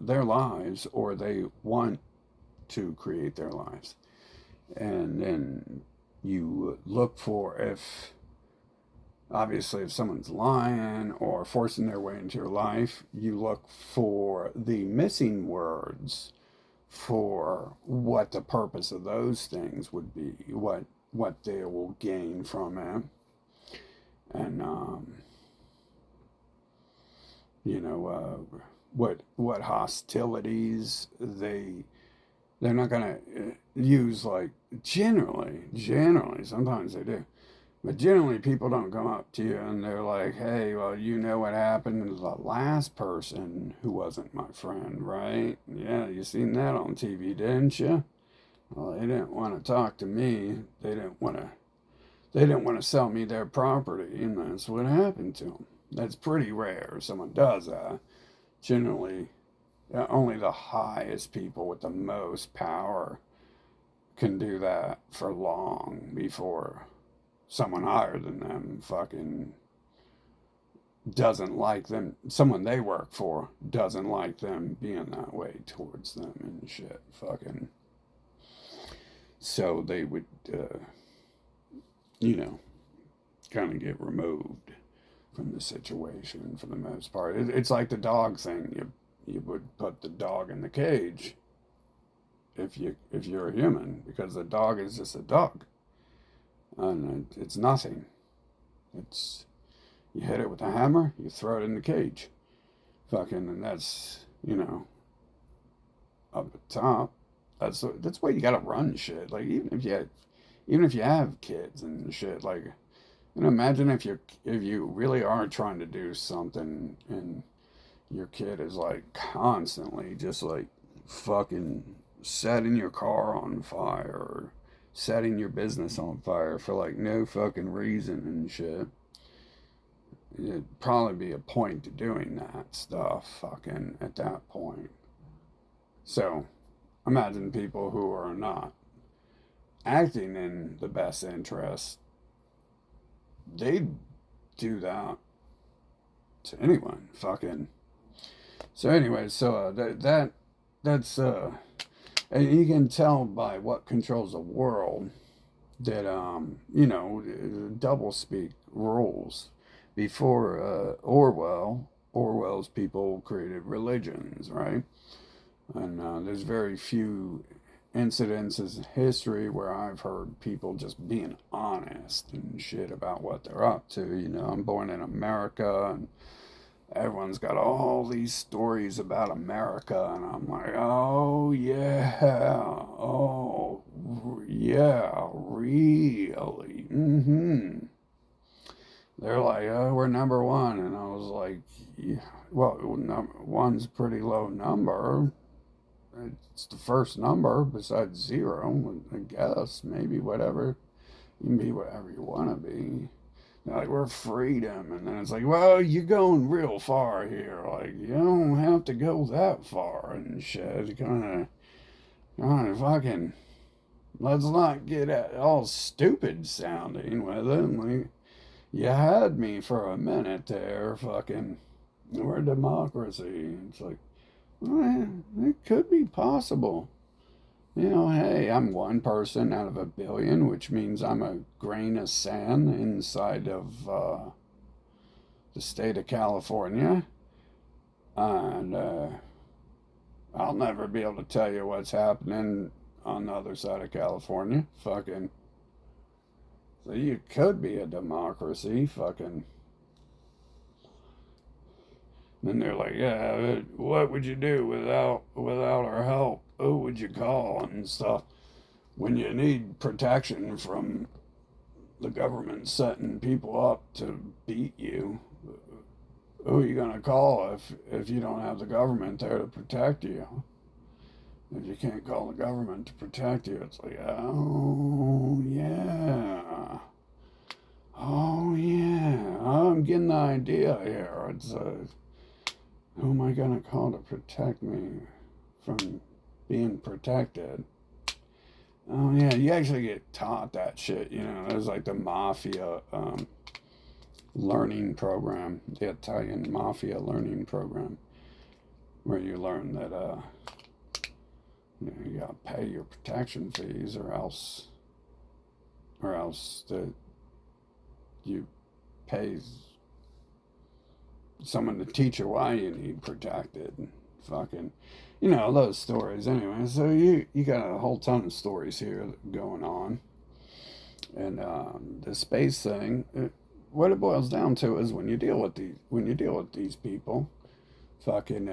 their lives, or they want to create their lives. And then you look for obviously, if someone's lying or forcing their way into your life, you look for the missing words for what the purpose of those things would be, what they will gain from it. And what hostilities they're not gonna use, like generally sometimes they do, but generally people don't come up to you and they're like, hey, well, what happened to the last person who wasn't my friend, right? Yeah, you seen that on TV, didn't you? Well, they didn't want to talk to me. They didn't want to sell me their property, and that's what happened to them. That's pretty rare someone does that. Generally, only the highest people with the most power can do that for long before someone higher than them fucking doesn't like them. Someone they work for doesn't like them being that way towards them and shit. Fucking. So they would, kind of get removed from the situation for the most part. It's like the dog thing. You would put the dog in the cage if you're a human, because the dog is just a dog, and it's nothing. It's you hit it with a hammer, you throw it in the cage, fucking, and that's up at top. That's why you gotta run shit. Like even if you have kids and shit, like imagine if you really are trying to do something and your kid is like constantly just like fucking setting your car on fire or setting your business on fire for like no fucking reason and shit. It'd probably be a point to doing that stuff fucking at that point. So imagine people who are not acting in the best interest, they'd do that to anyone fucking. So anyway, so that's and you can tell by what controls the world that double speak rules. Before Orwell's people created religions, right? And there's very few incidences in history where I've heard people just being honest and shit about what they're up to. I'm born in America, and everyone's got all these stories about America, and I'm like, oh yeah, really? Mm-hmm. They're like, oh, we're number one, and I was like, yeah, well, number one's a pretty low number. It's the first number besides zero, I guess. Maybe whatever. You can be whatever you want to be. Like, we're freedom. And then it's like, well, you're going real far here. Like, you don't have to go that far and shit. Kind of fucking, let's not get all stupid sounding with it. Like, you had me for a minute there, fucking, we're a democracy. It's like, well, it could be possible. You know, hey, I'm one person out of a billion, which means I'm a grain of sand inside of the state of California. And I'll never be able to tell you what's happening on the other side of California. Fucking. So you could be a democracy. Fucking. And they're like, yeah, what would you do without our help? Who would you call and stuff? When you need protection from the government setting people up to beat you, who are you gonna call if you don't have the government there to protect you? If you can't call the government to protect you, it's like, oh yeah, oh yeah, I'm getting the idea here. It's who am I gonna call to protect me from being protected? Oh yeah, you actually get taught that shit. You know, there's like the mafia learning program, the Italian mafia learning program, where you learn that you gotta pay your protection fees, or else that you pay someone to teach you why you need protected. And fucking, you know, those stories anyway. So you got a whole ton of stories here going on, and the space thing. What it boils down to is when you deal with these people, fucking,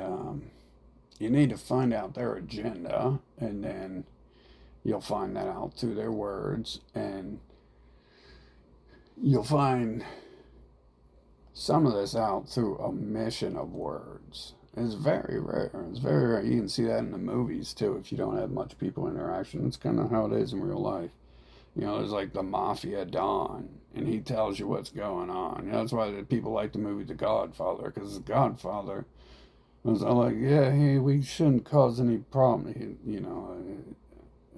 you need to find out their agenda, and then you'll find that out through their words, and you'll find some of this out through omission of words. It's very rare. It's very rare. You can see that in the movies too. If you don't have much people interaction, it's kind of how it is in real life. You know, there's like the mafia don, and he tells you what's going on. You know, that's why people like the movie The Godfather, because The Godfather was all like, yeah, hey, we shouldn't cause any problem. You know,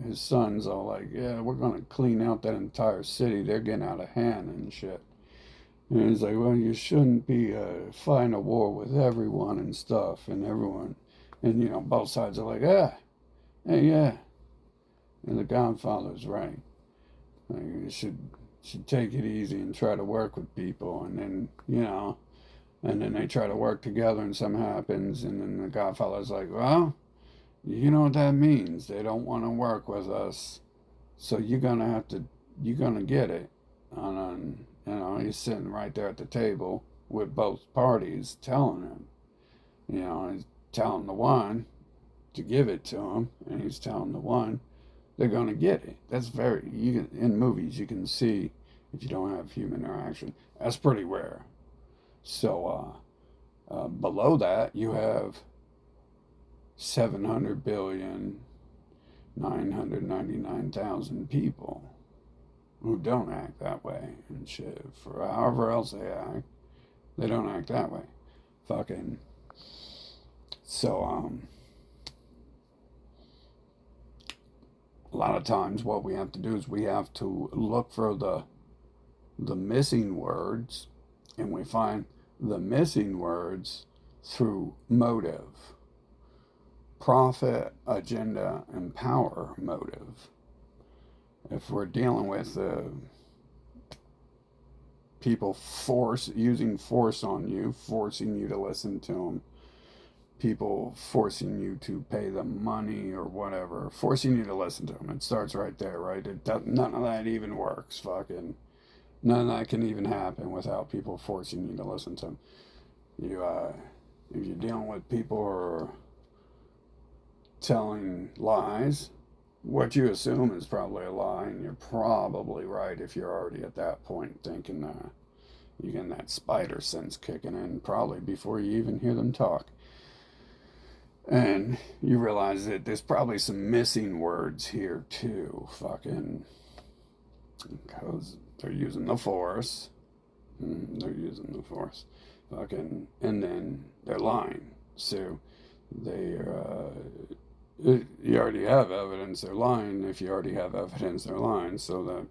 his son's all like, yeah, we're gonna clean out that entire city. They're getting out of hand and shit. And he's like, well, you shouldn't be fighting a war with everyone and stuff, and everyone, and you know, both sides are like, yeah, hey, yeah, and the Godfather's right. Like, you should take it easy and try to work with people, and then you know, and then they try to work together, and something happens, and then the Godfather's like, well, you know what that means? They don't want to work with us, so you're gonna get it. And you know, he's sitting right there at the table with both parties telling him, you know, he's telling the one to give it to him, and he's telling the one they're gonna get it. That's very in movies you can see if you don't have human interaction. That's pretty rare. So below that you have 700,999,000 people who don't act that way and shit. For however else they act, they don't act that way. Fucking. So, a lot of times what we have to do is we have to look for the missing words, and we find the missing words through motive, profit, agenda, and power motive. If we're dealing with people using force on you, forcing you to listen to them, people forcing you to pay them money or whatever, forcing you to listen to them. It starts right there, right? None of that even works. Fucking none of that can even happen without people forcing you to listen to them. If you're dealing with people who are telling lies, what you assume is probably a lie, and you're probably right if you're already at that point thinking you're getting that spider sense kicking in probably before you even hear them talk. And you realize that there's probably some missing words here too, fucking, because they're using the force. They're using the force. Fucking, and then they're lying. So they're you already have evidence they're lying. If you already have evidence they're lying, so that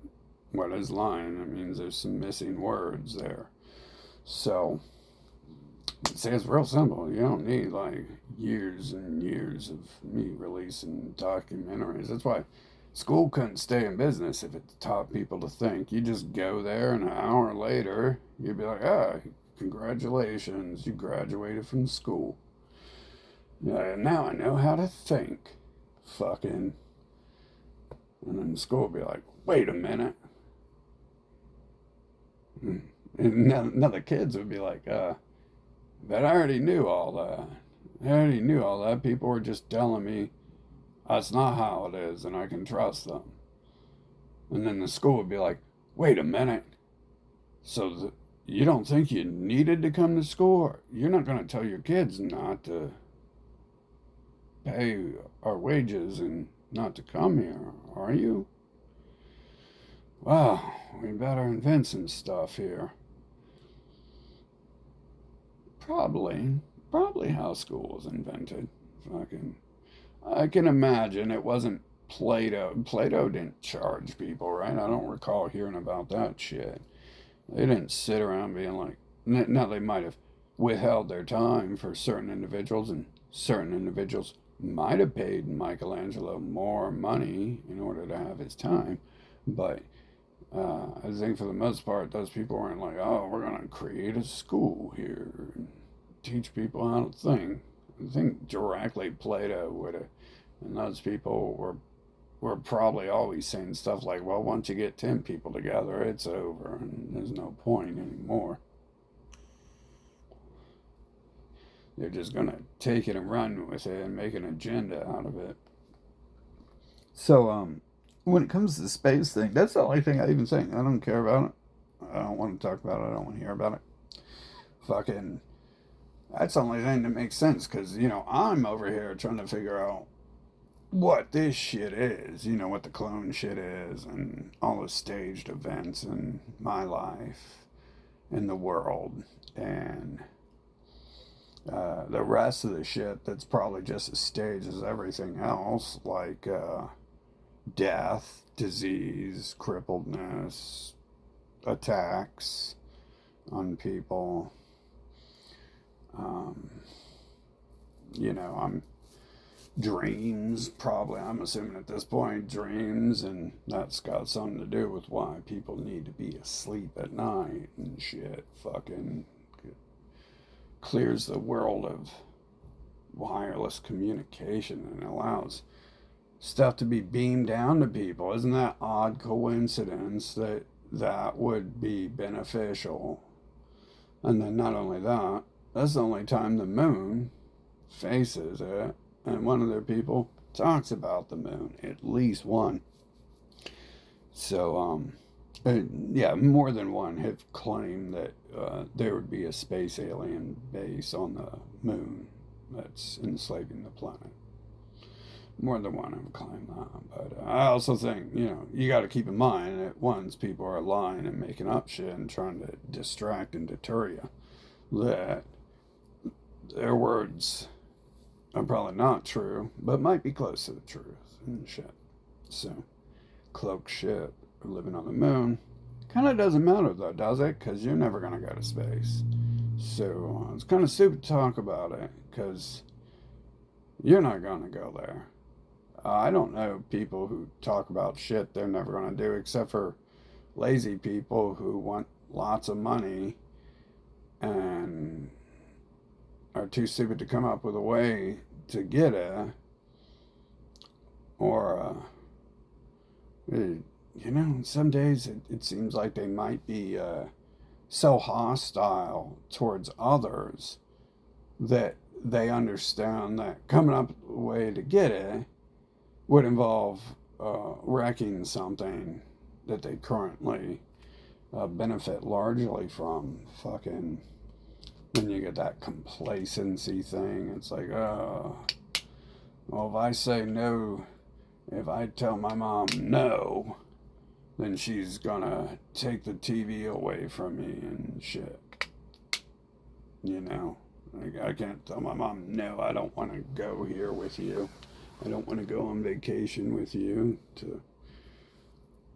What is lying? That means there's some missing words there. So, see, it's real simple. You don't need like years and years of me releasing documentaries. That's why school couldn't stay in business if it taught people to think. You just go there, and an hour later, you'd be like, ah, congratulations, you graduated from school. Yeah, now I know how to think. Fucking. And then the school would be like, wait a minute. And now the kids would be like, but I already knew all that. I already knew all that. People were just telling me that's not how it is and I can trust them. And then the school would be like, wait a minute. So you don't think you needed to come to school? You're not going to tell your kids not to pay our wages and not to come here, are you? Wow, we better invent some stuff here. Probably how school was invented. Fucking, I can imagine it wasn't Plato. Plato didn't charge people, right? I don't recall hearing about that shit. They didn't sit around being like, now they might have withheld their time for certain individuals, and certain individuals might have paid Michelangelo more money in order to have his time, but I think for the most part, those people weren't like, oh, we're going to create a school here and teach people how to think. I think directly Plato would have, and those people were probably always saying stuff like, well, once you get 10 people together, it's over and there's no point anymore. They're just going to take it and run with it and make an agenda out of it. So, when it comes to the space thing, that's the only thing I even think. I don't care about it. I don't want to talk about it. I don't want to hear about it. Fucking, that's the only thing that makes sense because, I'm over here trying to figure out what this shit is, what the clone shit is, and all the staged events in my life, in the world, and the rest of the shit that's probably just as staged as everything else, like death, disease, crippledness, attacks on people. I'm dreams, probably, I'm assuming at this point, dreams, and that's got something to do with why people need to be asleep at night and shit. Fucking clears the world of wireless communication and allows stuff to be beamed down to people. Isn't that odd coincidence that would be beneficial? And then not only that, that's the only time the moon faces it, and one of their people talks about the moon, at least one. So, yeah, more than one have claimed that there would be a space alien base on the moon that's enslaving the planet. More than one have claimed that. But I also think, you got to keep in mind that once people are lying and making up shit and trying to distract and deter you, that their words are probably not true, but might be close to the truth and shit. So, cloak shit or living on the moon kind of doesn't matter though, does it? Because you're never going to go to space. So, it's kind of stupid to talk about it because you're not going to go there. I don't know people who talk about shit they're never going to do except for lazy people who want lots of money and are too stupid to come up with a way to get it. Or, some days it seems like they might be so hostile towards others that they understand that coming up with a way to get it would involve wrecking something that they currently benefit largely from. Fucking, when you get that complacency thing, it's like, well, if I say no, if I tell my mom no, then she's gonna take the TV away from me and shit. I can't tell my mom, no, I don't want to go here with you. I don't want to go on vacation with you to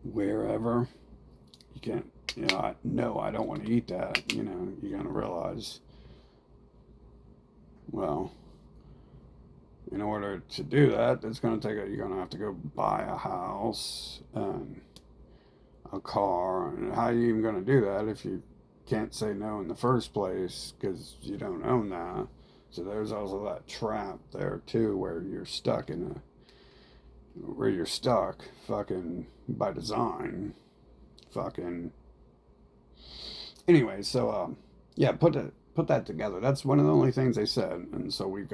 wherever. you can't, you know, no, I don't want to eat that. You know, you're going to realize, well, in order to do that, it's going to take you're going to have to go buy a house and a car. And how are you even going to do that if you can't say no in the first place because you don't own that? So there's also that trap there too where you're stuck fucking by design. Fucking anyway, so yeah, put that together. That's one of the only things they said. And so we're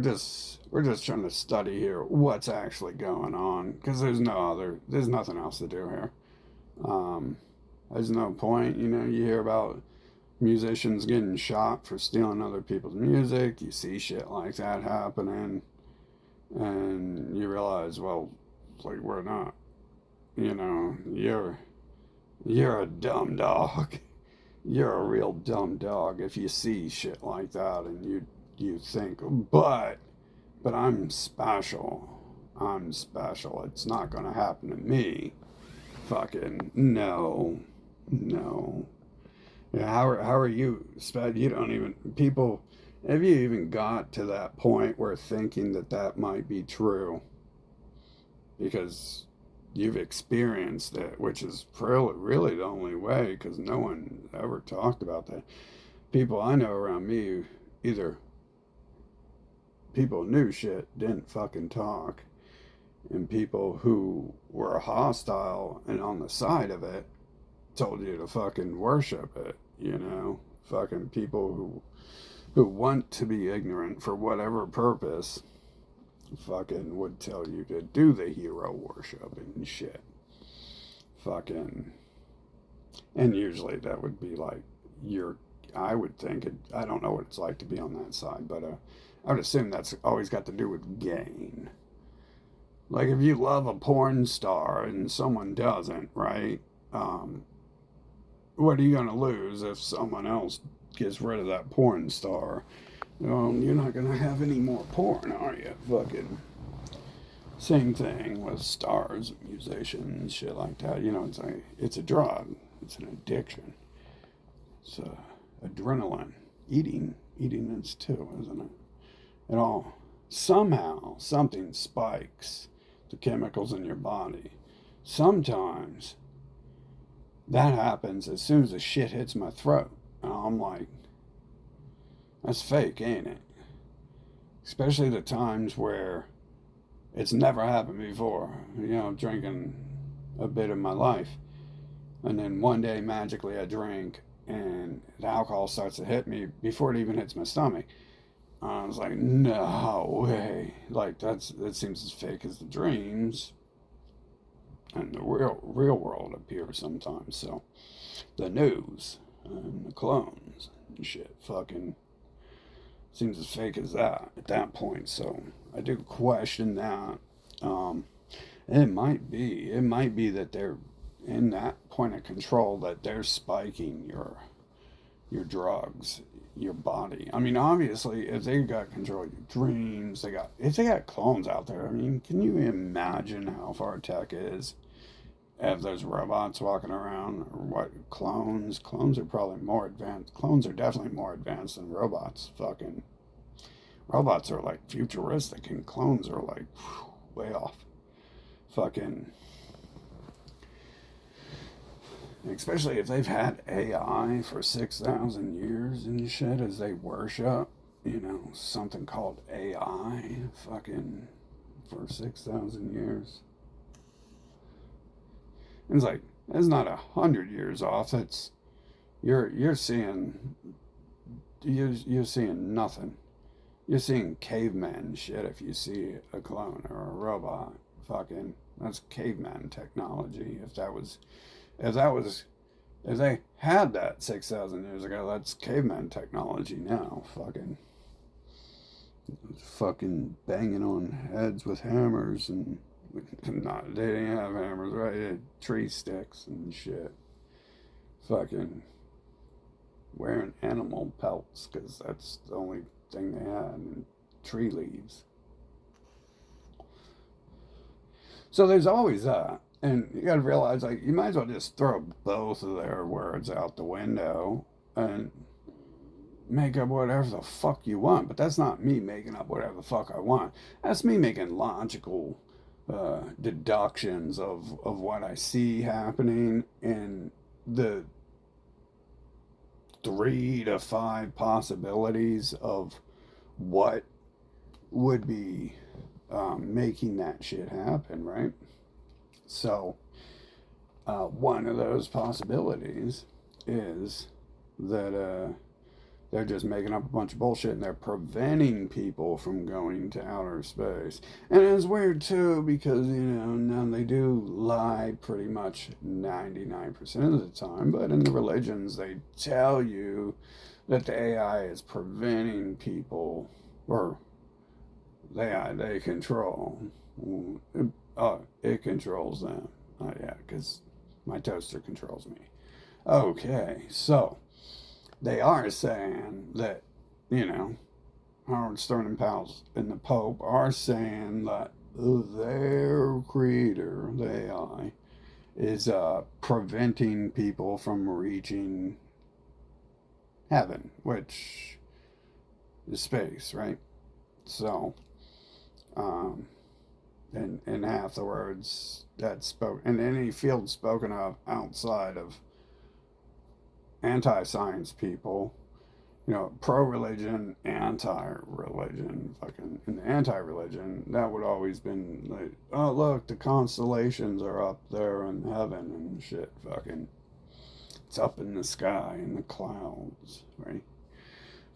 just trying to study here what's actually going on because there's nothing else to do here. There's no point, you know. You hear about musicians getting shot for stealing other people's music. You see shit like that happening, and you realize, well, like we're not, you know, you're a dumb dog. You're a real dumb dog if you see shit like that and you think, but I'm special. I'm special. It's not gonna happen to me. Fucking no. Yeah, how are you, Sped? You don't even people. Have you even got to that point where thinking that might be true? Because you've experienced it, which is really the only way. Because no one ever talked about that. People I know around me, either people knew shit, didn't fucking talk, and people who were hostile and on the side of it told you to fucking worship it, you know? Fucking people who want to be ignorant for whatever purpose fucking would tell you to do the hero worship and shit. Fucking, and usually that would be like I would think I don't know what it's like to be on that side, but I would assume that's always got to do with gain. Like if you love a porn star and someone doesn't, right? What are you going to lose if someone else gets rid of that porn star? You're not going to have any more porn, are you? Fucking same thing with stars, musicians, shit like that. You know, it's a drug. It's an addiction. It's adrenaline. Eating is too, isn't it? It all somehow something spikes the chemicals in your body. Sometimes that happens as soon as the shit hits my throat. And I'm like, that's fake, ain't it? Especially the times where it's never happened before. You know, drinking a bit of my life. And then one day, magically, I drink and the alcohol starts to hit me before it even hits my stomach. I was like, no way. Like, that seems as fake as the dreams. And the real world appears sometimes. So, the news and the clones and shit fucking seems as fake as that at that point. So, I do question that. It might be that they're in that point of control that they're spiking your drugs, your body. I mean, obviously, if they got control of your dreams, if they got clones out there. I mean, can you imagine how far tech is? If there's robots walking around, or what clones? Clones are probably more advanced. Clones are definitely more advanced than robots. Fucking robots are like futuristic, and clones are like way off. Fucking. Especially if they've had AI for 6,000 years and shit as they worship, you know, something called AI fucking for 6,000 years. It's like, that's not 100 years off. That's, you're seeing nothing. You're seeing caveman shit if you see a clone or a robot. Fucking, that's caveman technology. If they had that 6,000 years ago, that's caveman technology now. Fucking banging on heads with hammers and not, they didn't have hammers, right? They had tree sticks and shit. Fucking wearing animal pelts because that's the only thing they had, and tree leaves. So there's always that. And you got to realize, like, you might as well just throw both of their words out the window and make up whatever the fuck you want. But that's not me making up whatever the fuck I want. That's me making logical deductions of what I see happening and the 3 to 5 possibilities of what would be making that shit happen, right? So, one of those possibilities is that they're just making up a bunch of bullshit and they're preventing people from going to outer space. And it's weird too because, now they do lie pretty much 99% of the time, but in the religions they tell you that the AI is preventing people, or the AI they control. It controls them. Oh, yeah, because my toaster controls me. Okay, so they are saying that, Howard Stern and pals and the Pope are saying that their creator, the AI, is preventing people from reaching heaven, which is space, right? So, in half the words that's spoken, in any field spoken of outside of anti-science people, pro-religion, anti-religion, fucking, in the anti-religion, that would always been like, oh, look, the constellations are up there in heaven and shit, fucking, it's up in the sky, in the clouds, right?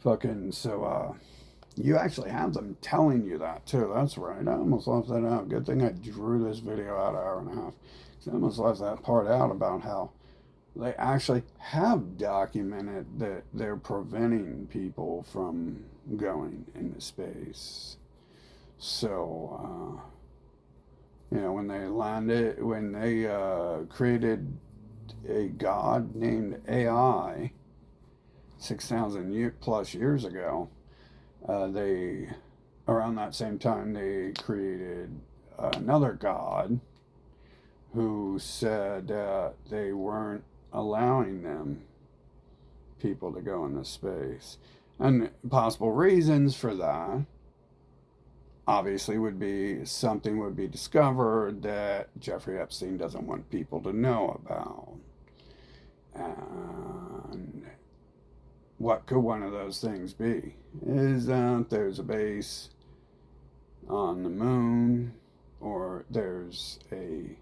Fucking, so, you actually have them telling you that, too. That's right. I almost left that out. Good thing I drew this video out an hour and a half. I almost left that part out about how they actually have documented that they're preventing people from going into space. So, when they landed, when they created a god named AI 6,000 plus years ago, they, around that same time, they created another god who said they weren't allowing people to go into space. And possible reasons for that obviously would be something would be discovered that Jeffrey Epstein doesn't want people to know about. And what could one of those things be? Is that there's a base on the moon, or there's a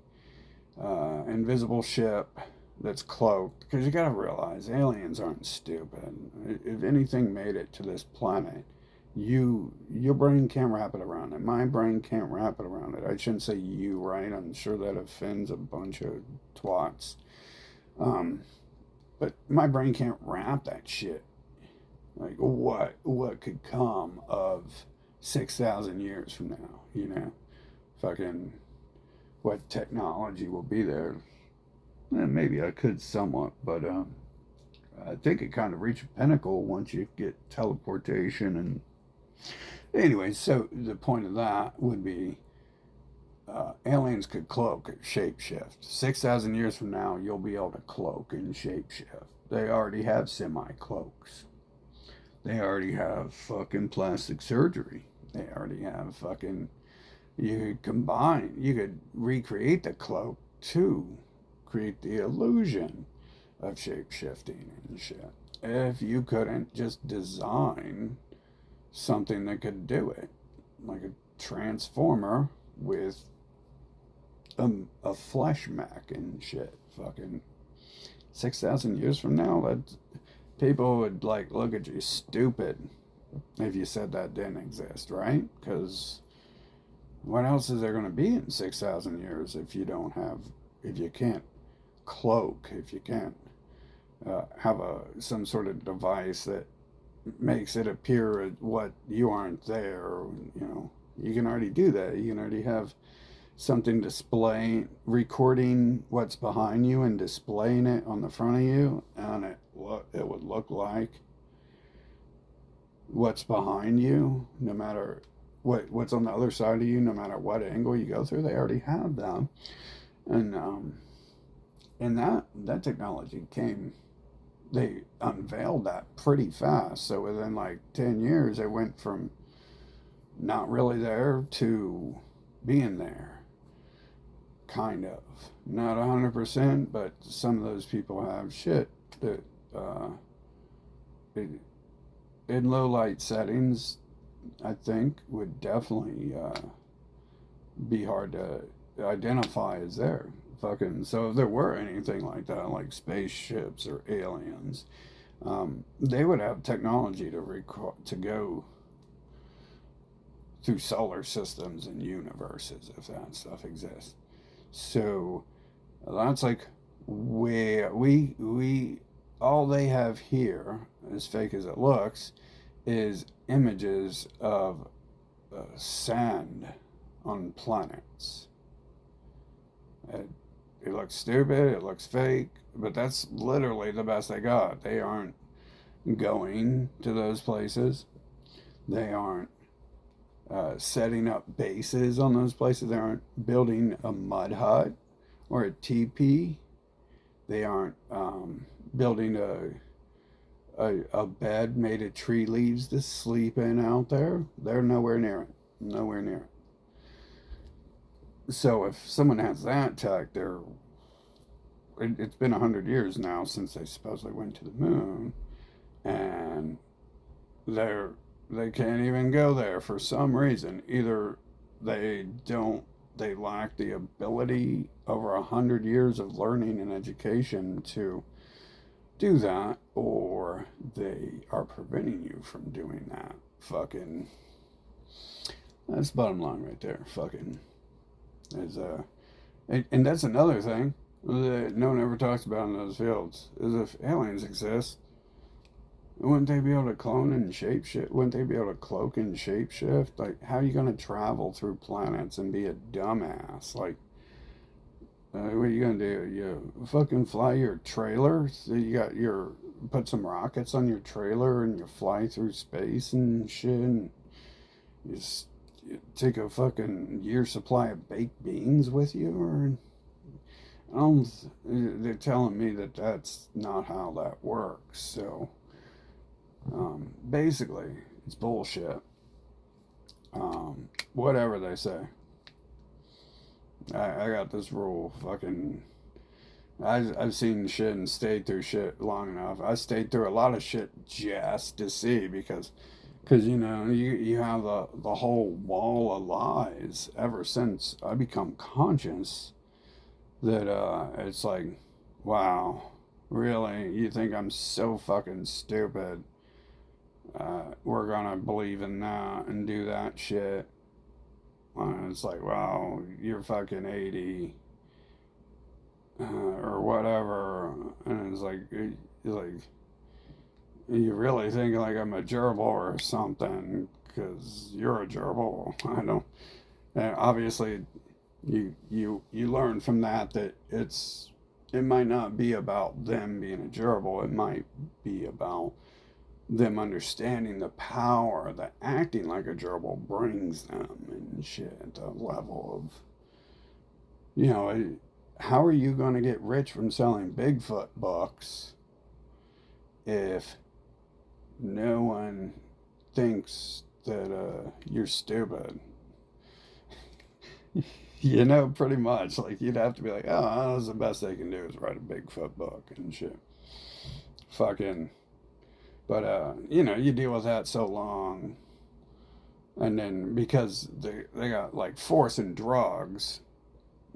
invisible ship that's cloaked, because you gotta realize aliens aren't stupid. If anything made it to this planet, your brain can't wrap it around it. My brain can't wrap it around it. I shouldn't say you, right? I'm sure that offends a bunch of twats. But my brain can't wrap that shit. Like, what could come of 6,000 years from now, Fucking, what technology will be there. Maybe I could somewhat, but I think it kind of reached a pinnacle once you get teleportation. And anyway, so the point of that would be aliens could cloak, shapeshift. 6,000 years from now, you'll be able to cloak and shapeshift. They already have semi-cloaks. They already have fucking plastic surgery. They already have fucking, you could recreate the cloak to create the illusion of shape-shifting and shit. If you couldn't just design something that could do it, like a transformer with a flesh mech and shit. Fucking 6,000 years from now, that people would look at you stupid if you said that didn't exist, right? Because what else is there going to be in 6,000 years if you can't cloak, if you can't have some sort of device that makes it appear what you aren't there, you can already do that. You can already have something recording what's behind you and displaying it on the front of you, and it would look like what's behind you, no matter what's on the other side of you, no matter what angle you go through. They already have them. And that technology came, they unveiled that pretty fast. So within like 10 years, it went from not really there to being there, kind of. Not 100%, but some of those people have shit that uh, in low light settings, I think would definitely be hard to identify as there. Fucking, so if there were anything like that, like spaceships or aliens, they would have technology to go through solar systems and universes if that stuff exists. So that's like where we all they have here, as fake as it looks, is images of sand on planets. It, it looks stupid, it looks fake, but that's literally the best they got. They aren't going to those places. They aren't setting up bases on those places. They aren't building a mud hut or a teepee. They aren't building a bed made of tree leaves to sleep in out there. They're nowhere near it. Nowhere near it. So if someone has that tech, it's been 100 years now since they supposedly went to the moon, and they're they can't even go there for some reason. Either they don't they lack the ability over 100 years of learning and education to do that, or they are preventing you from doing that. Fucking, that's bottom line right there. Fucking is and that's another thing that no one ever talks about in those fields is if aliens exist, wouldn't they be able to clone and shape shift? Wouldn't they be able to cloak and shape shift? Like, how are you going to travel through planets and be a dumbass? Like, what are you going to do? You fucking fly your trailer? So you got your, put some rockets on your trailer and you fly through space and shit, and you, you take a fucking year supply of baked beans with you? Or, I don't, they're telling me that that's not how that works, so. Basically, it's bullshit. Whatever they say. I got this rule. Fucking. I've seen shit and stayed through shit long enough. I stayed through a lot of shit just to see because you know you have the whole wall of lies ever since I become conscious that it's like, wow, really, you think I'm so fucking stupid? We're gonna believe in that and do that shit. It's like, wow, you're fucking 80 or whatever, and it's like you really think like I'm a gerbil or something because you're a gerbil. I don't. And obviously, you learn from that it might not be about them being a gerbil. It might be about them understanding the power that acting like a gerbil brings them and shit. A level of, you know, how are you going to get rich from selling Bigfoot books if no one thinks that you're stupid? You know, pretty much. Like, you'd have to be like, oh, that's the best they can do is write a Bigfoot book and shit. Fucking. But, you know, you deal with that so long. And then because they got, like, force and drugs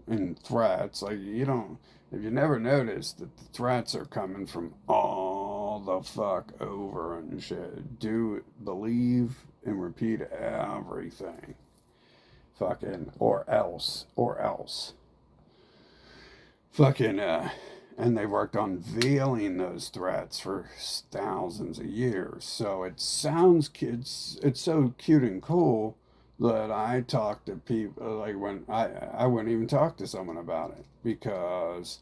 and threats, like, you don't, if you never noticed that the threats are coming from all the fuck over and shit, do believe and repeat everything. Fucking, or else. Fucking, and they worked on veiling those threats for thousands of years. So it sounds it's so cute and cool that I talk to people like when I wouldn't even talk to someone about it because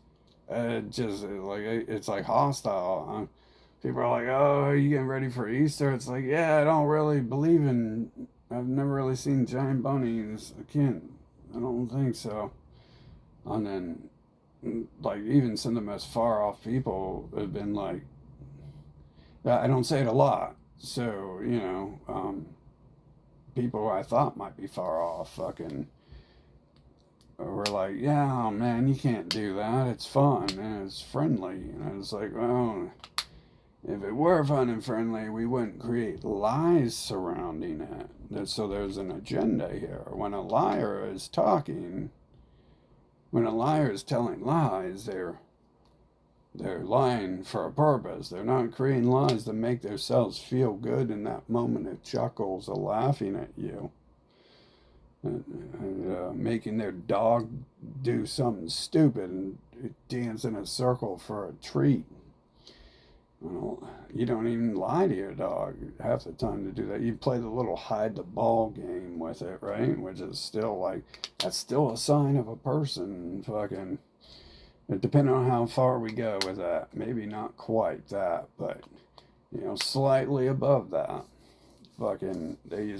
it just like it's like hostile. People are like, "Oh, are you getting ready for Easter?" It's like, yeah, I don't really believe in. I've never really seen giant bunnies. I don't think so. And then, like, even some of the most far off people have been like, I don't say it a lot. So, people I thought might be far off fucking were like, yeah, man, you can't do that. It's fun and it's friendly. And it's like, well, if it were fun and friendly, we wouldn't create lies surrounding it. So there's an agenda here. When a liar is telling lies, they're lying for a purpose. They're not creating lies to make themselves feel good in that moment of chuckles of laughing at you. And making their dog do something stupid and dance in a circle for a treat. Well, you don't even lie to your dog half the time to do that. You play the little hide the ball game with it, right? Which is still like, that's still a sign of a person fucking. Depending on how far we go with that, maybe not quite that, but slightly above that. Fucking, they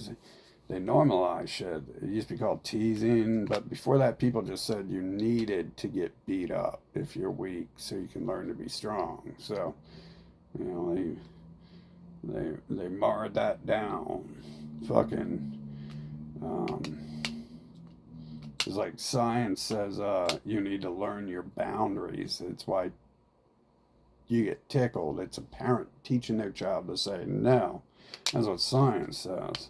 normalize shit. It used to be called teasing, but before that, people just said you needed to get beat up if you're weak, so you can learn to be strong. So, they marred that down. Fucking, it's like science says you need to learn your boundaries. It's why you get tickled. It's a parent teaching their child to say no. That's what science says.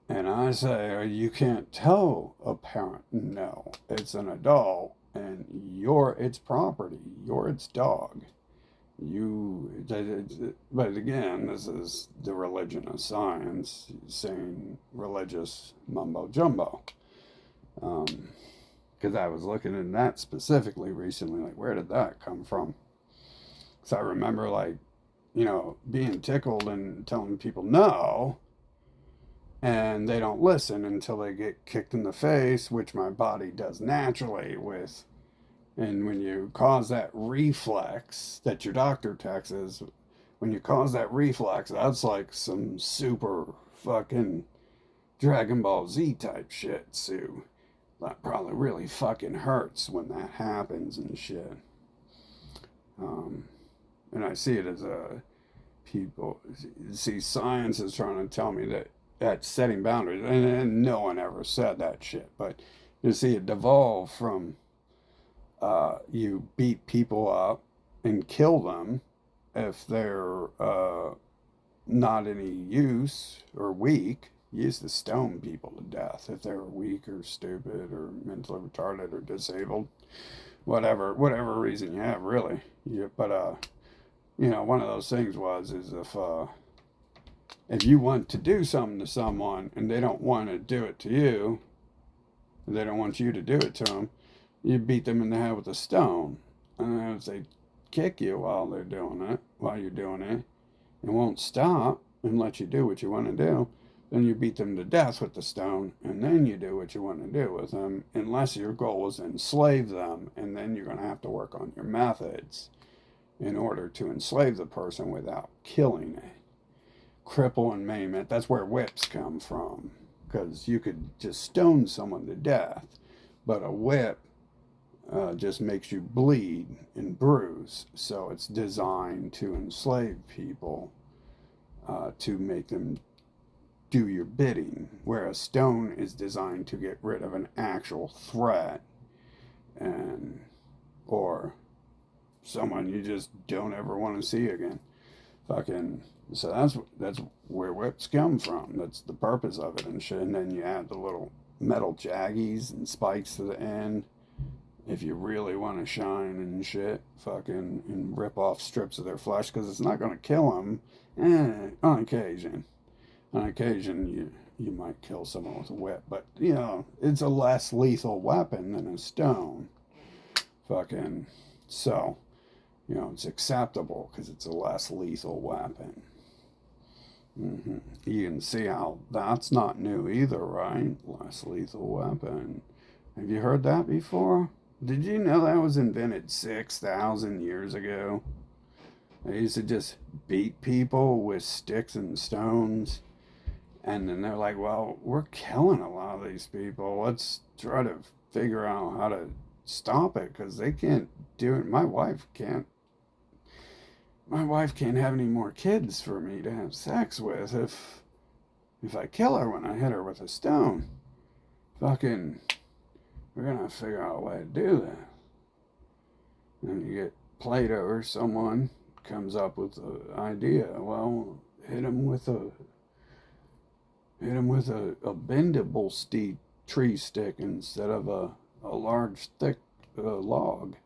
And I say, you can't tell a parent no. It's an adult, and you're its property. You're its dog. But again, this is the religion of science saying religious mumbo jumbo. Because I was looking at that specifically recently, like, where did that come from? Because I remember, like, being tickled and telling people no, and they don't listen until they get kicked in the face, which my body does naturally with. And when you cause that reflex that your doctor texts, when you cause that reflex, that's like some super fucking Dragon Ball Z type shit, Sue. That probably really fucking hurts when that happens and shit. And I see it as people see science is trying to tell me that setting boundaries, and no one ever said that shit, but you see it devolve from you beat people up and kill them if they're not any use or weak. You used to stone people to death if they were weak or stupid or mentally retarded or disabled, whatever reason you have, really. But one of those things is if you want to do something to someone and they don't want to do it to you, they don't want you to do it to them, you beat them in the head with a stone. And if they kick you while you're doing it, and won't stop and let you do what you want to do, then you beat them to death with the stone, and then you do what you want to do with them, unless your goal is to enslave them, and then you're going to have to work on your methods in order to enslave the person without killing it. Cripple and maim it. That's where whips come from, because you could just stone someone to death, but a whip just makes you bleed and bruise. So it's designed to enslave people, to make them do your bidding, where a stone is designed to get rid of an actual threat or someone you just don't ever want to see again. Fucking, so that's where whips come from. That's the purpose of it and shit. And then you add the little metal jaggies and spikes to the end if you really want to shine and shit. Fucking, and rip off strips of their flesh, because it's not going to kill them. On occasion, you might kill someone with a whip, but it's a less lethal weapon than a stone. Fucking, so it's acceptable because it's a less lethal weapon. You can see how that's not new either, right? Less lethal weapon. Have you heard that before? Did you know that was invented 6,000 years ago? They used to just beat people with sticks and stones. And then they're like, well, we're killing a lot of these people. Let's try to figure out how to stop it because they can't do it. My wife can't. My wife can't have any more kids for me to have sex with if I kill her when I hit her with a stone. Fucking, we're gonna figure out a way to do that. And you get Plato or someone comes up with the idea. Well, hit him with a bendable tree stick instead of a large thick log,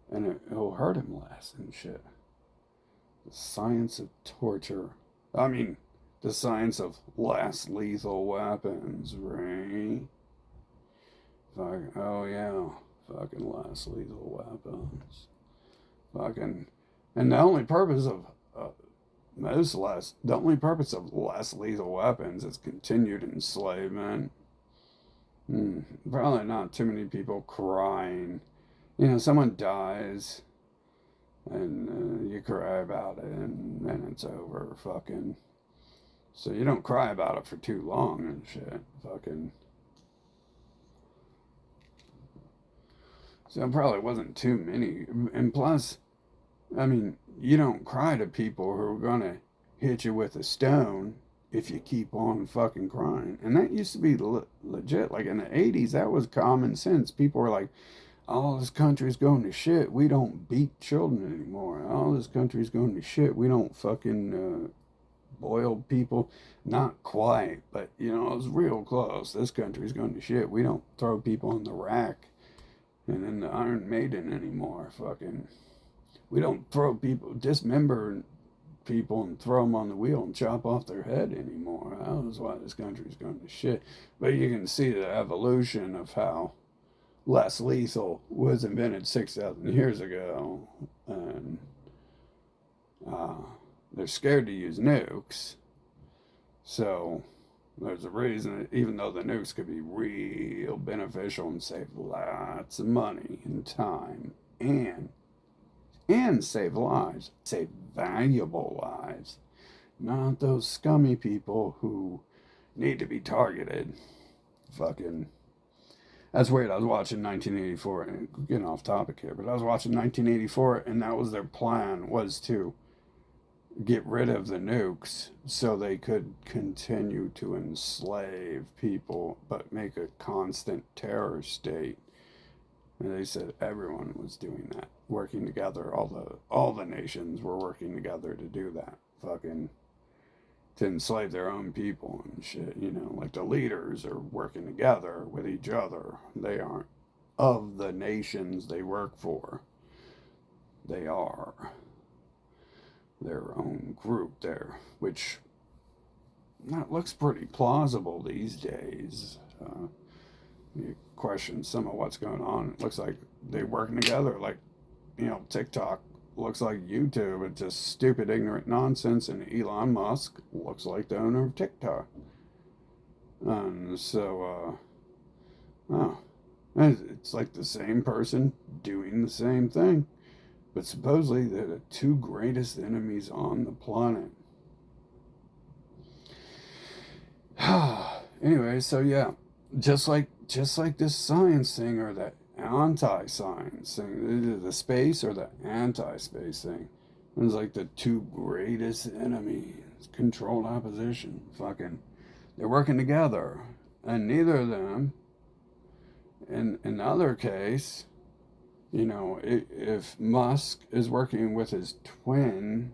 and it'll hurt him less and shit. The science of torture. I mean, the science of less lethal weapons, right? Oh yeah, fucking less lethal weapons. Fucking, and the only purpose of less lethal weapons is continued enslavement. Probably not too many people crying. Someone dies, and you cry about it, and then it's over. Fucking. So you don't cry about it for too long and shit. Fucking. So it probably wasn't too many. And plus, I mean, you don't cry to people who are going to hit you with a stone if you keep on fucking crying. And that used to be legit. Like in the 80s, that was common sense. People were like, oh, this country's going to shit. We don't beat children anymore. Oh, this country's going to shit. We don't fucking boil people. Not quite, but, it was real close. This country's going to shit. We don't throw people in the rack and in the Iron Maiden anymore. Fucking, we don't dismember people and throw them on the wheel and chop off their head anymore. That is why this country's going to shit. But you can see the evolution of how less lethal was invented 6,000 years ago. And they're scared to use nukes. So there's a reason, even though the nukes could be real beneficial and save lots of money and time and save lives, save valuable lives, not those scummy people who need to be targeted. Fucking, that's weird. I was watching 1984, getting off topic here, but I was watching 1984, and that was their plan, was to get rid of the nukes so they could continue to enslave people but make a constant terror state. And they said everyone was doing that, working together. All the nations were working together to do that, fucking, to enslave their own people and shit. Like the leaders are working together with each other. They aren't of the nations they work for. They are their own group there, which that looks pretty plausible these days. You question some of what's going on. It looks like they're working together. Like, TikTok looks like YouTube. It's just stupid, ignorant nonsense. And Elon Musk looks like the owner of TikTok. And so, it's like the same person doing the same thing. But supposedly they're the two greatest enemies on the planet. Anyway, so yeah, just like this science thing or the anti-science thing, either the space or the anti-space thing. It's like the two greatest enemies, controlled opposition. Fucking, they're working together, and neither of them. In another case, if Musk is working with his twin,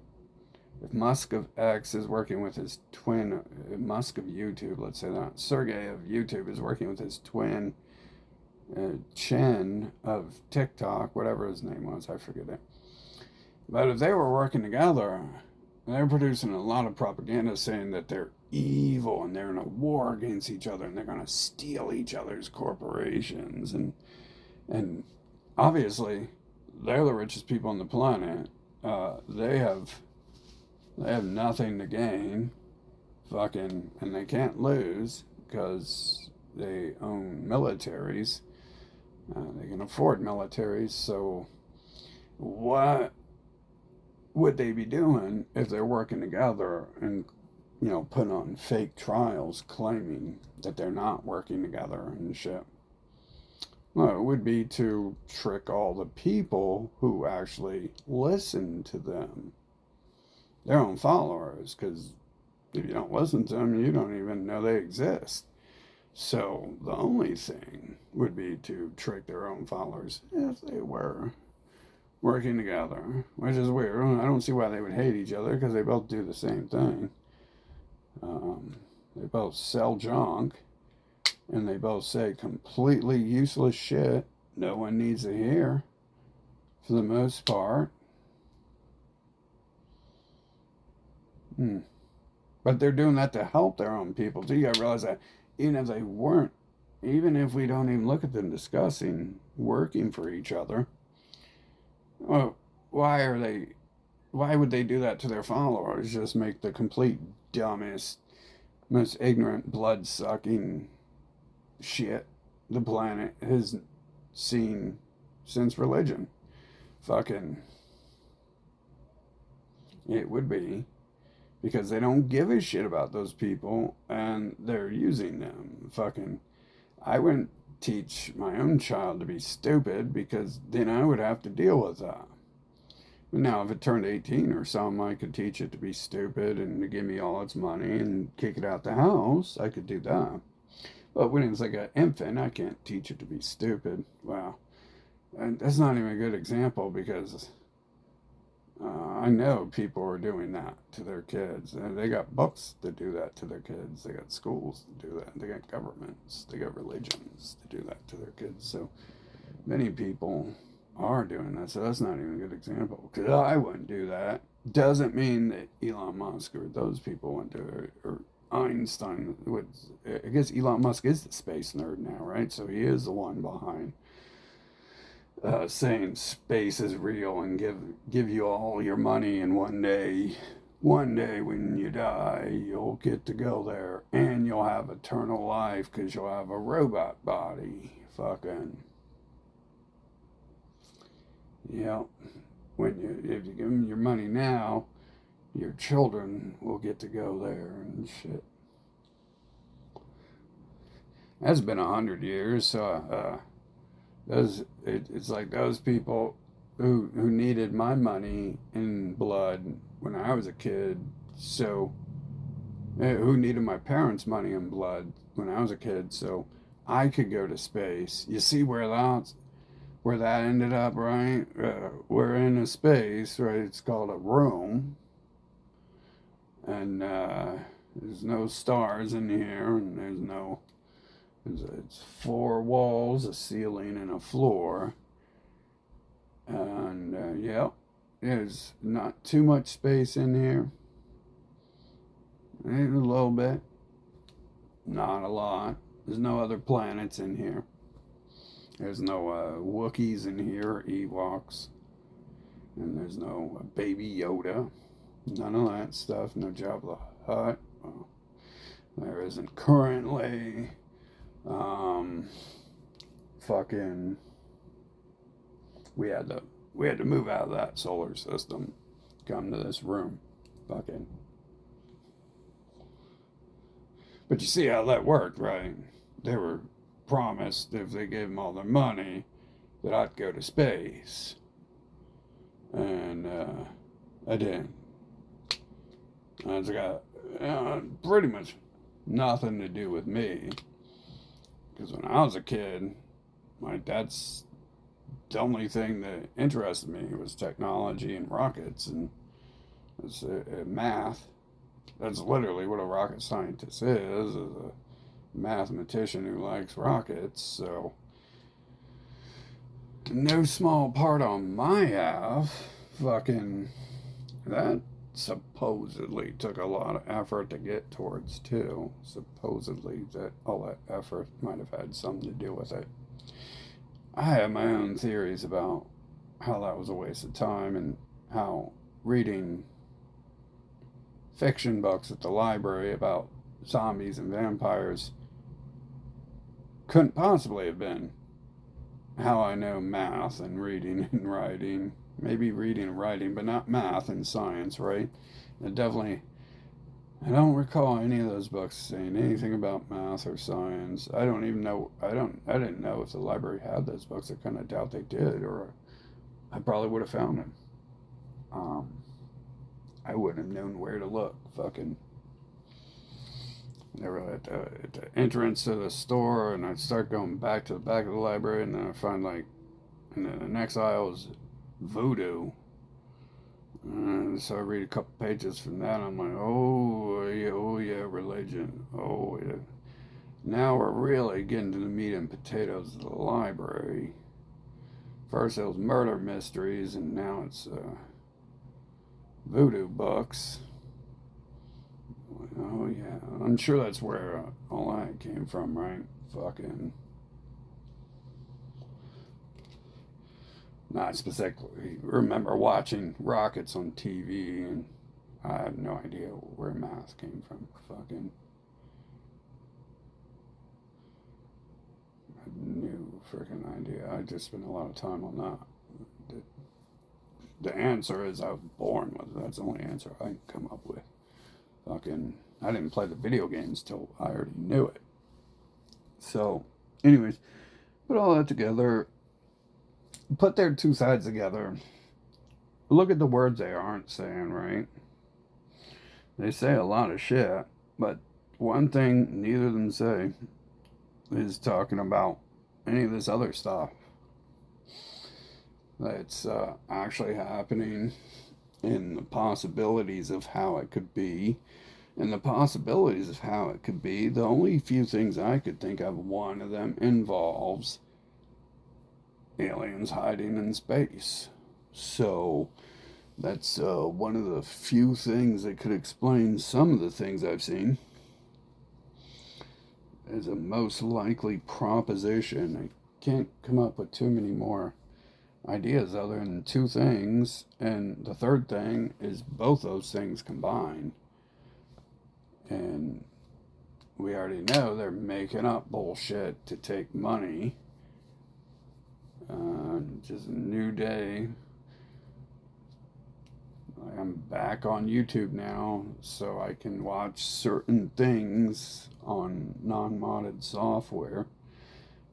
if Musk of X is working with his twin, Musk of YouTube, let's say that, Sergey of YouTube is working with his twin, Chen of TikTok, whatever his name was, I forget it. But if they were working together, they're producing a lot of propaganda saying that they're evil and they're in a war against each other and they're going to steal each other's corporations. And obviously, they're the richest people on the planet. They have nothing to gain, fucking, and they can't lose because they own militaries. They can afford militaries. So, what would they be doing if they're working together and put on fake trials claiming that they're not working together and shit? Well, it would be to trick all the people who actually listen to them, their own followers, because if you don't listen to them, you don't even know they exist. So the only thing would be to trick their own followers if they were working together, which is weird. I don't see why they would hate each other because they both do the same thing. They both sell junk and they both say completely useless shit no one needs to hear for the most part. But they're doing that to help their own people too. You gotta realize that even if they weren't, even if we don't even look at them discussing working for each other, well, why are they? Why would they do that to their followers? Just make the complete dumbest, most ignorant, blood sucking shit the planet has seen since religion. Fucking, it would be because they don't give a shit about those people and they're using them. Fucking, I wouldn't teach my own child to be stupid because then I would have to deal with that. Now, if it turned 18 or something, I could teach it to be stupid and to give me all its money and kick it out the house. I could do that. But when it's like an infant, I can't teach it to be stupid. Wow. And that's not even a good example because I know people are doing that to their kids. They got books that do that to their kids. They got schools that do that. They got governments. They got religions that do that to their kids. So many people are doing that. So that's not even a good example. Because I wouldn't do that. Doesn't mean that Elon Musk or those people wouldn't do it. Or Einstein would. I guess Elon Musk is the space nerd now, right? So he is the one behind saying space is real and give you all your money, and one day when you die you'll get to go there and you'll have eternal life because you'll have a robot body. Fucking yeah. If you give them your money now, your children will get to go there and shit. That's been 100 years, so it's like those people who needed my money in blood when I was a kid. So who needed my parents' money in blood when I was a kid, so I could go to space. You see where that ended up, right? We're in a space, right? It's called a room, and there's no stars in here, and there's no. It's four walls, a ceiling, and a floor. And yeah, there's not too much space in here. Maybe a little bit. Not a lot. There's no other planets in here. There's no Wookiees in here or Ewoks. And there's no Baby Yoda. None of that stuff. No Jabba the Hutt. Well, there isn't currently. Fucking, we had to move out of that solar system, come to this room, fucking. But you see how that worked, right? They were promised if they gave them all their money that I'd go to space, and I didn't. It's got pretty much nothing to do with me. Because when I was a kid, that's the only thing that interested me was technology and rockets and math. That's literally what a rocket scientist is a mathematician who likes rockets. So no small part on my half. Fucking that supposedly took a lot of effort to get towards too. Supposedly that all that effort might have had something to do with it. I have my own theories about how that was a waste of time and how reading fiction books at the library about zombies and vampires couldn't possibly have been how I know math and reading and writing. Maybe reading and writing, but not math and science, right? It definitely I don't recall any of those books saying anything about math or science. I don't even know. I didn't know if the library had those books. I kind of doubt they did, or I probably would have found them. Um, I wouldn't have known where to look. Fucking, they were at the entrance to the store, and I'd start going back to the back of the library, and then I find like, and then the next aisle is voodoo. So I read a couple pages from that. I'm like, oh yeah, religion. Oh yeah. Now we're really getting to the meat and potatoes of the library. First it was murder mysteries, and now it's voodoo books. Oh yeah, I'm sure that's where all that came from, right? Fucking not specifically. Remember watching rockets on TV, and I have no idea where math came from. Fucking new freaking idea. I just spent a lot of time on that. The answer is I was born with it. That's the only answer I can come up with. Fucking, I didn't play the video games till I already knew it. So, anyways, put all that together, put their two sides together, look at the words they aren't saying, right? They say a lot of shit, but one thing neither of them say is talking about any of this other stuff that's actually happening and the possibilities of how it could be. And the possibilities of how it could be, the only few things I could think of, one of them involves aliens hiding in space. So that's one of the few things that could explain some of the things I've seen as a most likely proposition. I can't come up with too many more ideas other than two things, and the third thing is both those things combined. And we already know they're making up bullshit to take money. Just a new day. I'm back on YouTube now, so I can watch certain things on non-modded software.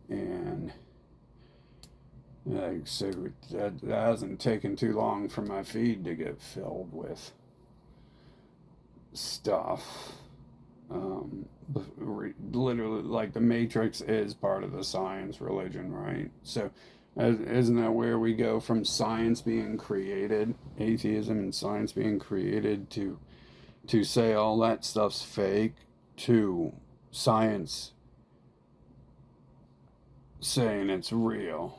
And like I said, that hasn't taken too long for my feed to get filled with stuff. Literally, like the Matrix is part of the science religion, right? So, isn't that where we go from science being created, atheism and science being created, to say all that stuff's fake, to science saying it's real?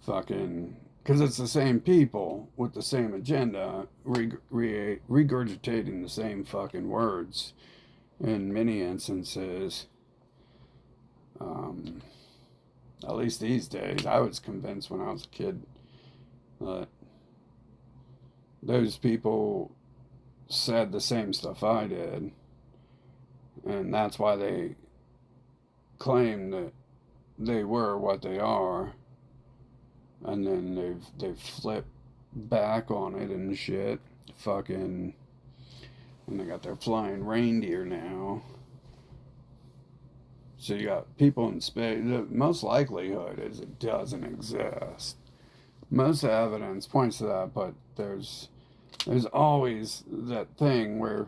Fucking, because it's the same people with the same agenda regurgitating the same fucking words in many instances. At least these days, I was convinced when I was a kid that those people said the same stuff I did, and that's why they claim that they were what they are, and then they've flipped back on it and shit. Fucking, and they got their flying reindeer now. So you got people in space. The most likelihood is it doesn't exist. Most evidence points to that, but there's always that thing where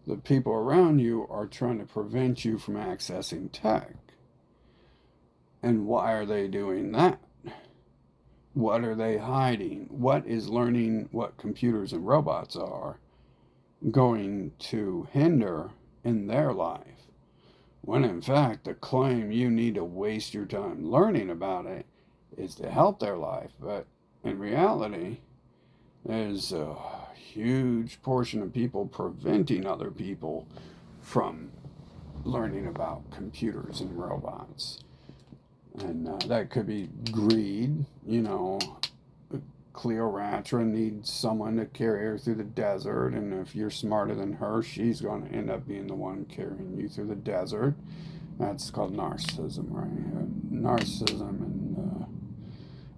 the people around you are trying to prevent you from accessing tech. And why are they doing that? What are they hiding? What is learning what computers and robots are going to hinder in their life? When in fact, the claim you need to waste your time learning about it is to help their life. But in reality, there's a huge portion of people preventing other people from learning about computers and robots. And that could be greed. You know, Cleopatra needs someone to carry her through the desert, and if you're smarter than her, she's going to end up being the one carrying you through the desert. That's called narcissism, right? Narcissism and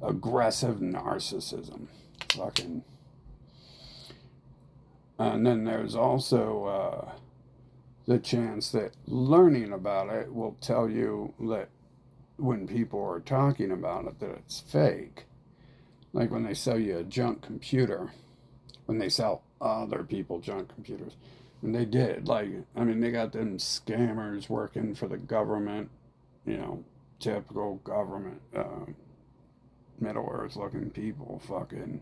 aggressive narcissism. Fucking. And then there's also the chance that learning about it will tell you that when people are talking about it, that it's fake. Like when they sell you a junk computer, when they sell other people junk computers. And they did. Like, I mean, they got them scammers working for the government, you know, typical government, Middle Earth looking people fucking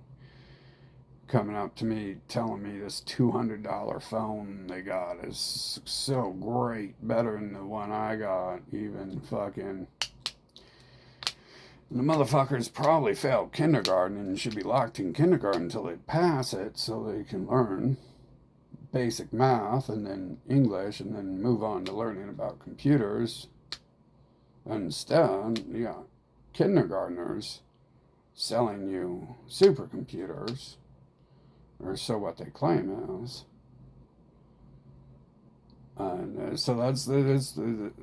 coming up to me telling me this $200 phone they got is so great, better than the one I got, even fucking. And the motherfuckers probably failed kindergarten and should be locked in kindergarten until they pass it so they can learn basic math and then English and then move on to learning about computers. Instead, you got kindergartners selling you supercomputers, or so what they claim is. And so that's the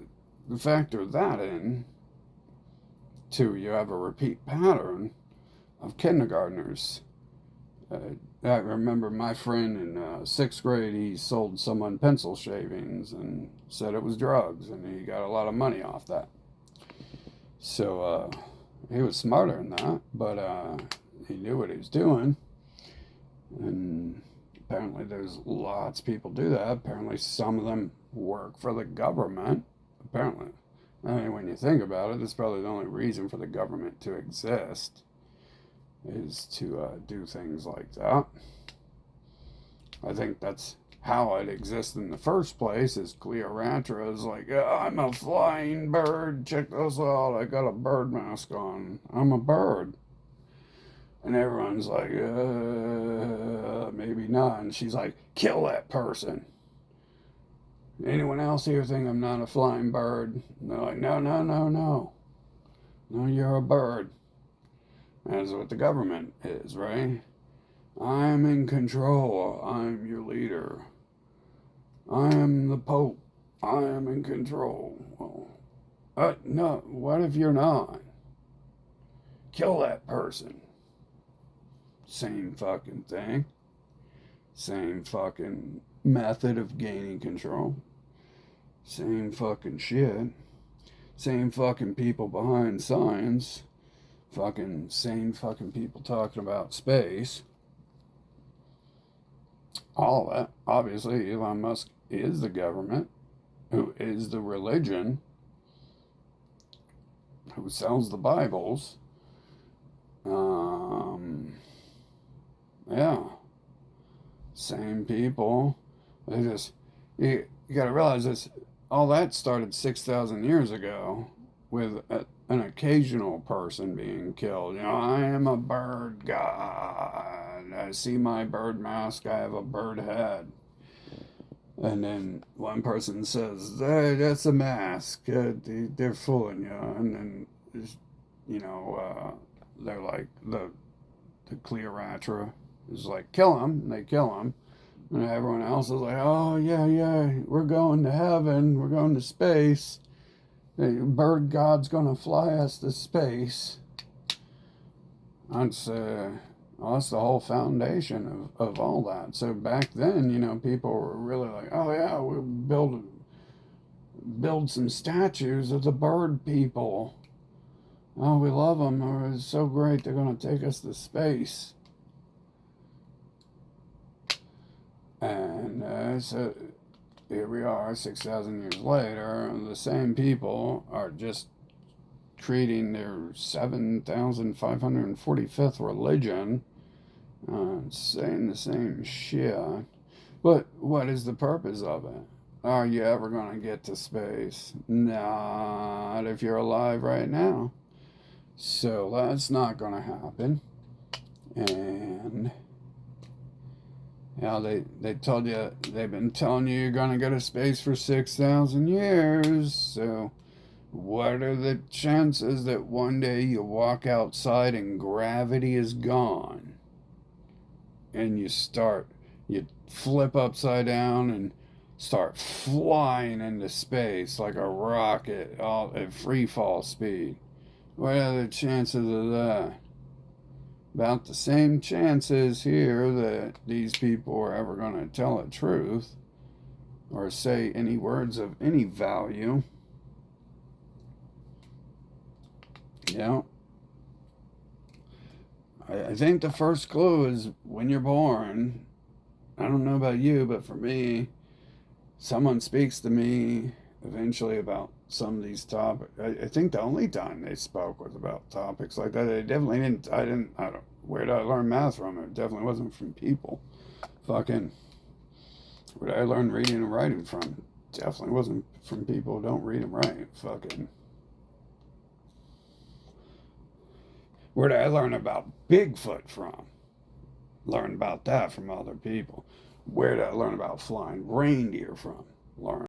factor that in. Two, you have a repeat pattern of kindergartners. I remember my friend in sixth grade, he sold someone pencil shavings and said it was drugs, and he got a lot of money off that. So he was smarter than that, but he knew what he was doing. And apparently there's lots of people do that. Apparently some of them work for the government. Apparently. I mean, when you think about it, that's probably the only reason for the government to exist, is to do things like that. I think that's how it exists in the first place, is Cleopatra is like, I'm a flying bird, check this out, I got a bird mask on, I'm a bird. And everyone's like, maybe not. And she's like, kill that person. Anyone else here think I'm not a flying bird? And they're like, no, no, no, no. No, you're a bird. That's what the government is, right? I'm in control. I'm your leader. I am the Pope. I am in control. Well, no, what if you're not? Kill that person. Same fucking thing. Same fucking method of gaining control. Same fucking shit. Same fucking people behind signs. Fucking same fucking people talking about space. All of that. Obviously, Elon Musk is the government, who is the religion, who sells the Bibles. Yeah. Same people. They just, you got to realize this, all that started 6,000 years ago with an occasional person being killed. You know, I am a bird god. I see my bird mask. I have a bird head. And then one person says, hey, that's a mask. They're fooling you. And then, you know, they're like, the Cleopatra is like, kill him. And they kill him. And everyone else is like, oh, yeah, yeah, we're going to heaven. We're going to space. The bird god's going to fly us to space. That's the whole foundation of all that. So back then, you know, people were really like, oh, yeah, we'll build some statues of the bird people. Oh, we love them. Oh, it's so great. They're going to take us to space. And so here we are, 6,000 years later, and the same people are just creating their 7,545th religion, saying the same shit. But what is the purpose of it? Are you ever going to get to space? Not if you're alive right now. So that's not going to happen. And yeah, they told you, they've been telling you you're going to go to space for 6,000 years. So what are the chances that one day you walk outside and gravity is gone? And you flip upside down and start flying into space like a rocket, all at free fall speed. What are the chances of that? about the same chances here that these people are ever going to tell the truth or say any words of any value. Yeah. I think the first clue is when you're born. I don't know about you, but for me, someone speaks to me eventually about some of these topics. I think the only time they spoke was about topics like that. They definitely didn't. I don't. Where did I learn math from? It definitely wasn't from people. Fucking. Where did I learn reading and writing from? Definitely wasn't from people who don't read and write. Fucking. Where did I learn about Bigfoot from? Learn about that from other people. Where did I learn about flying reindeer from? Learn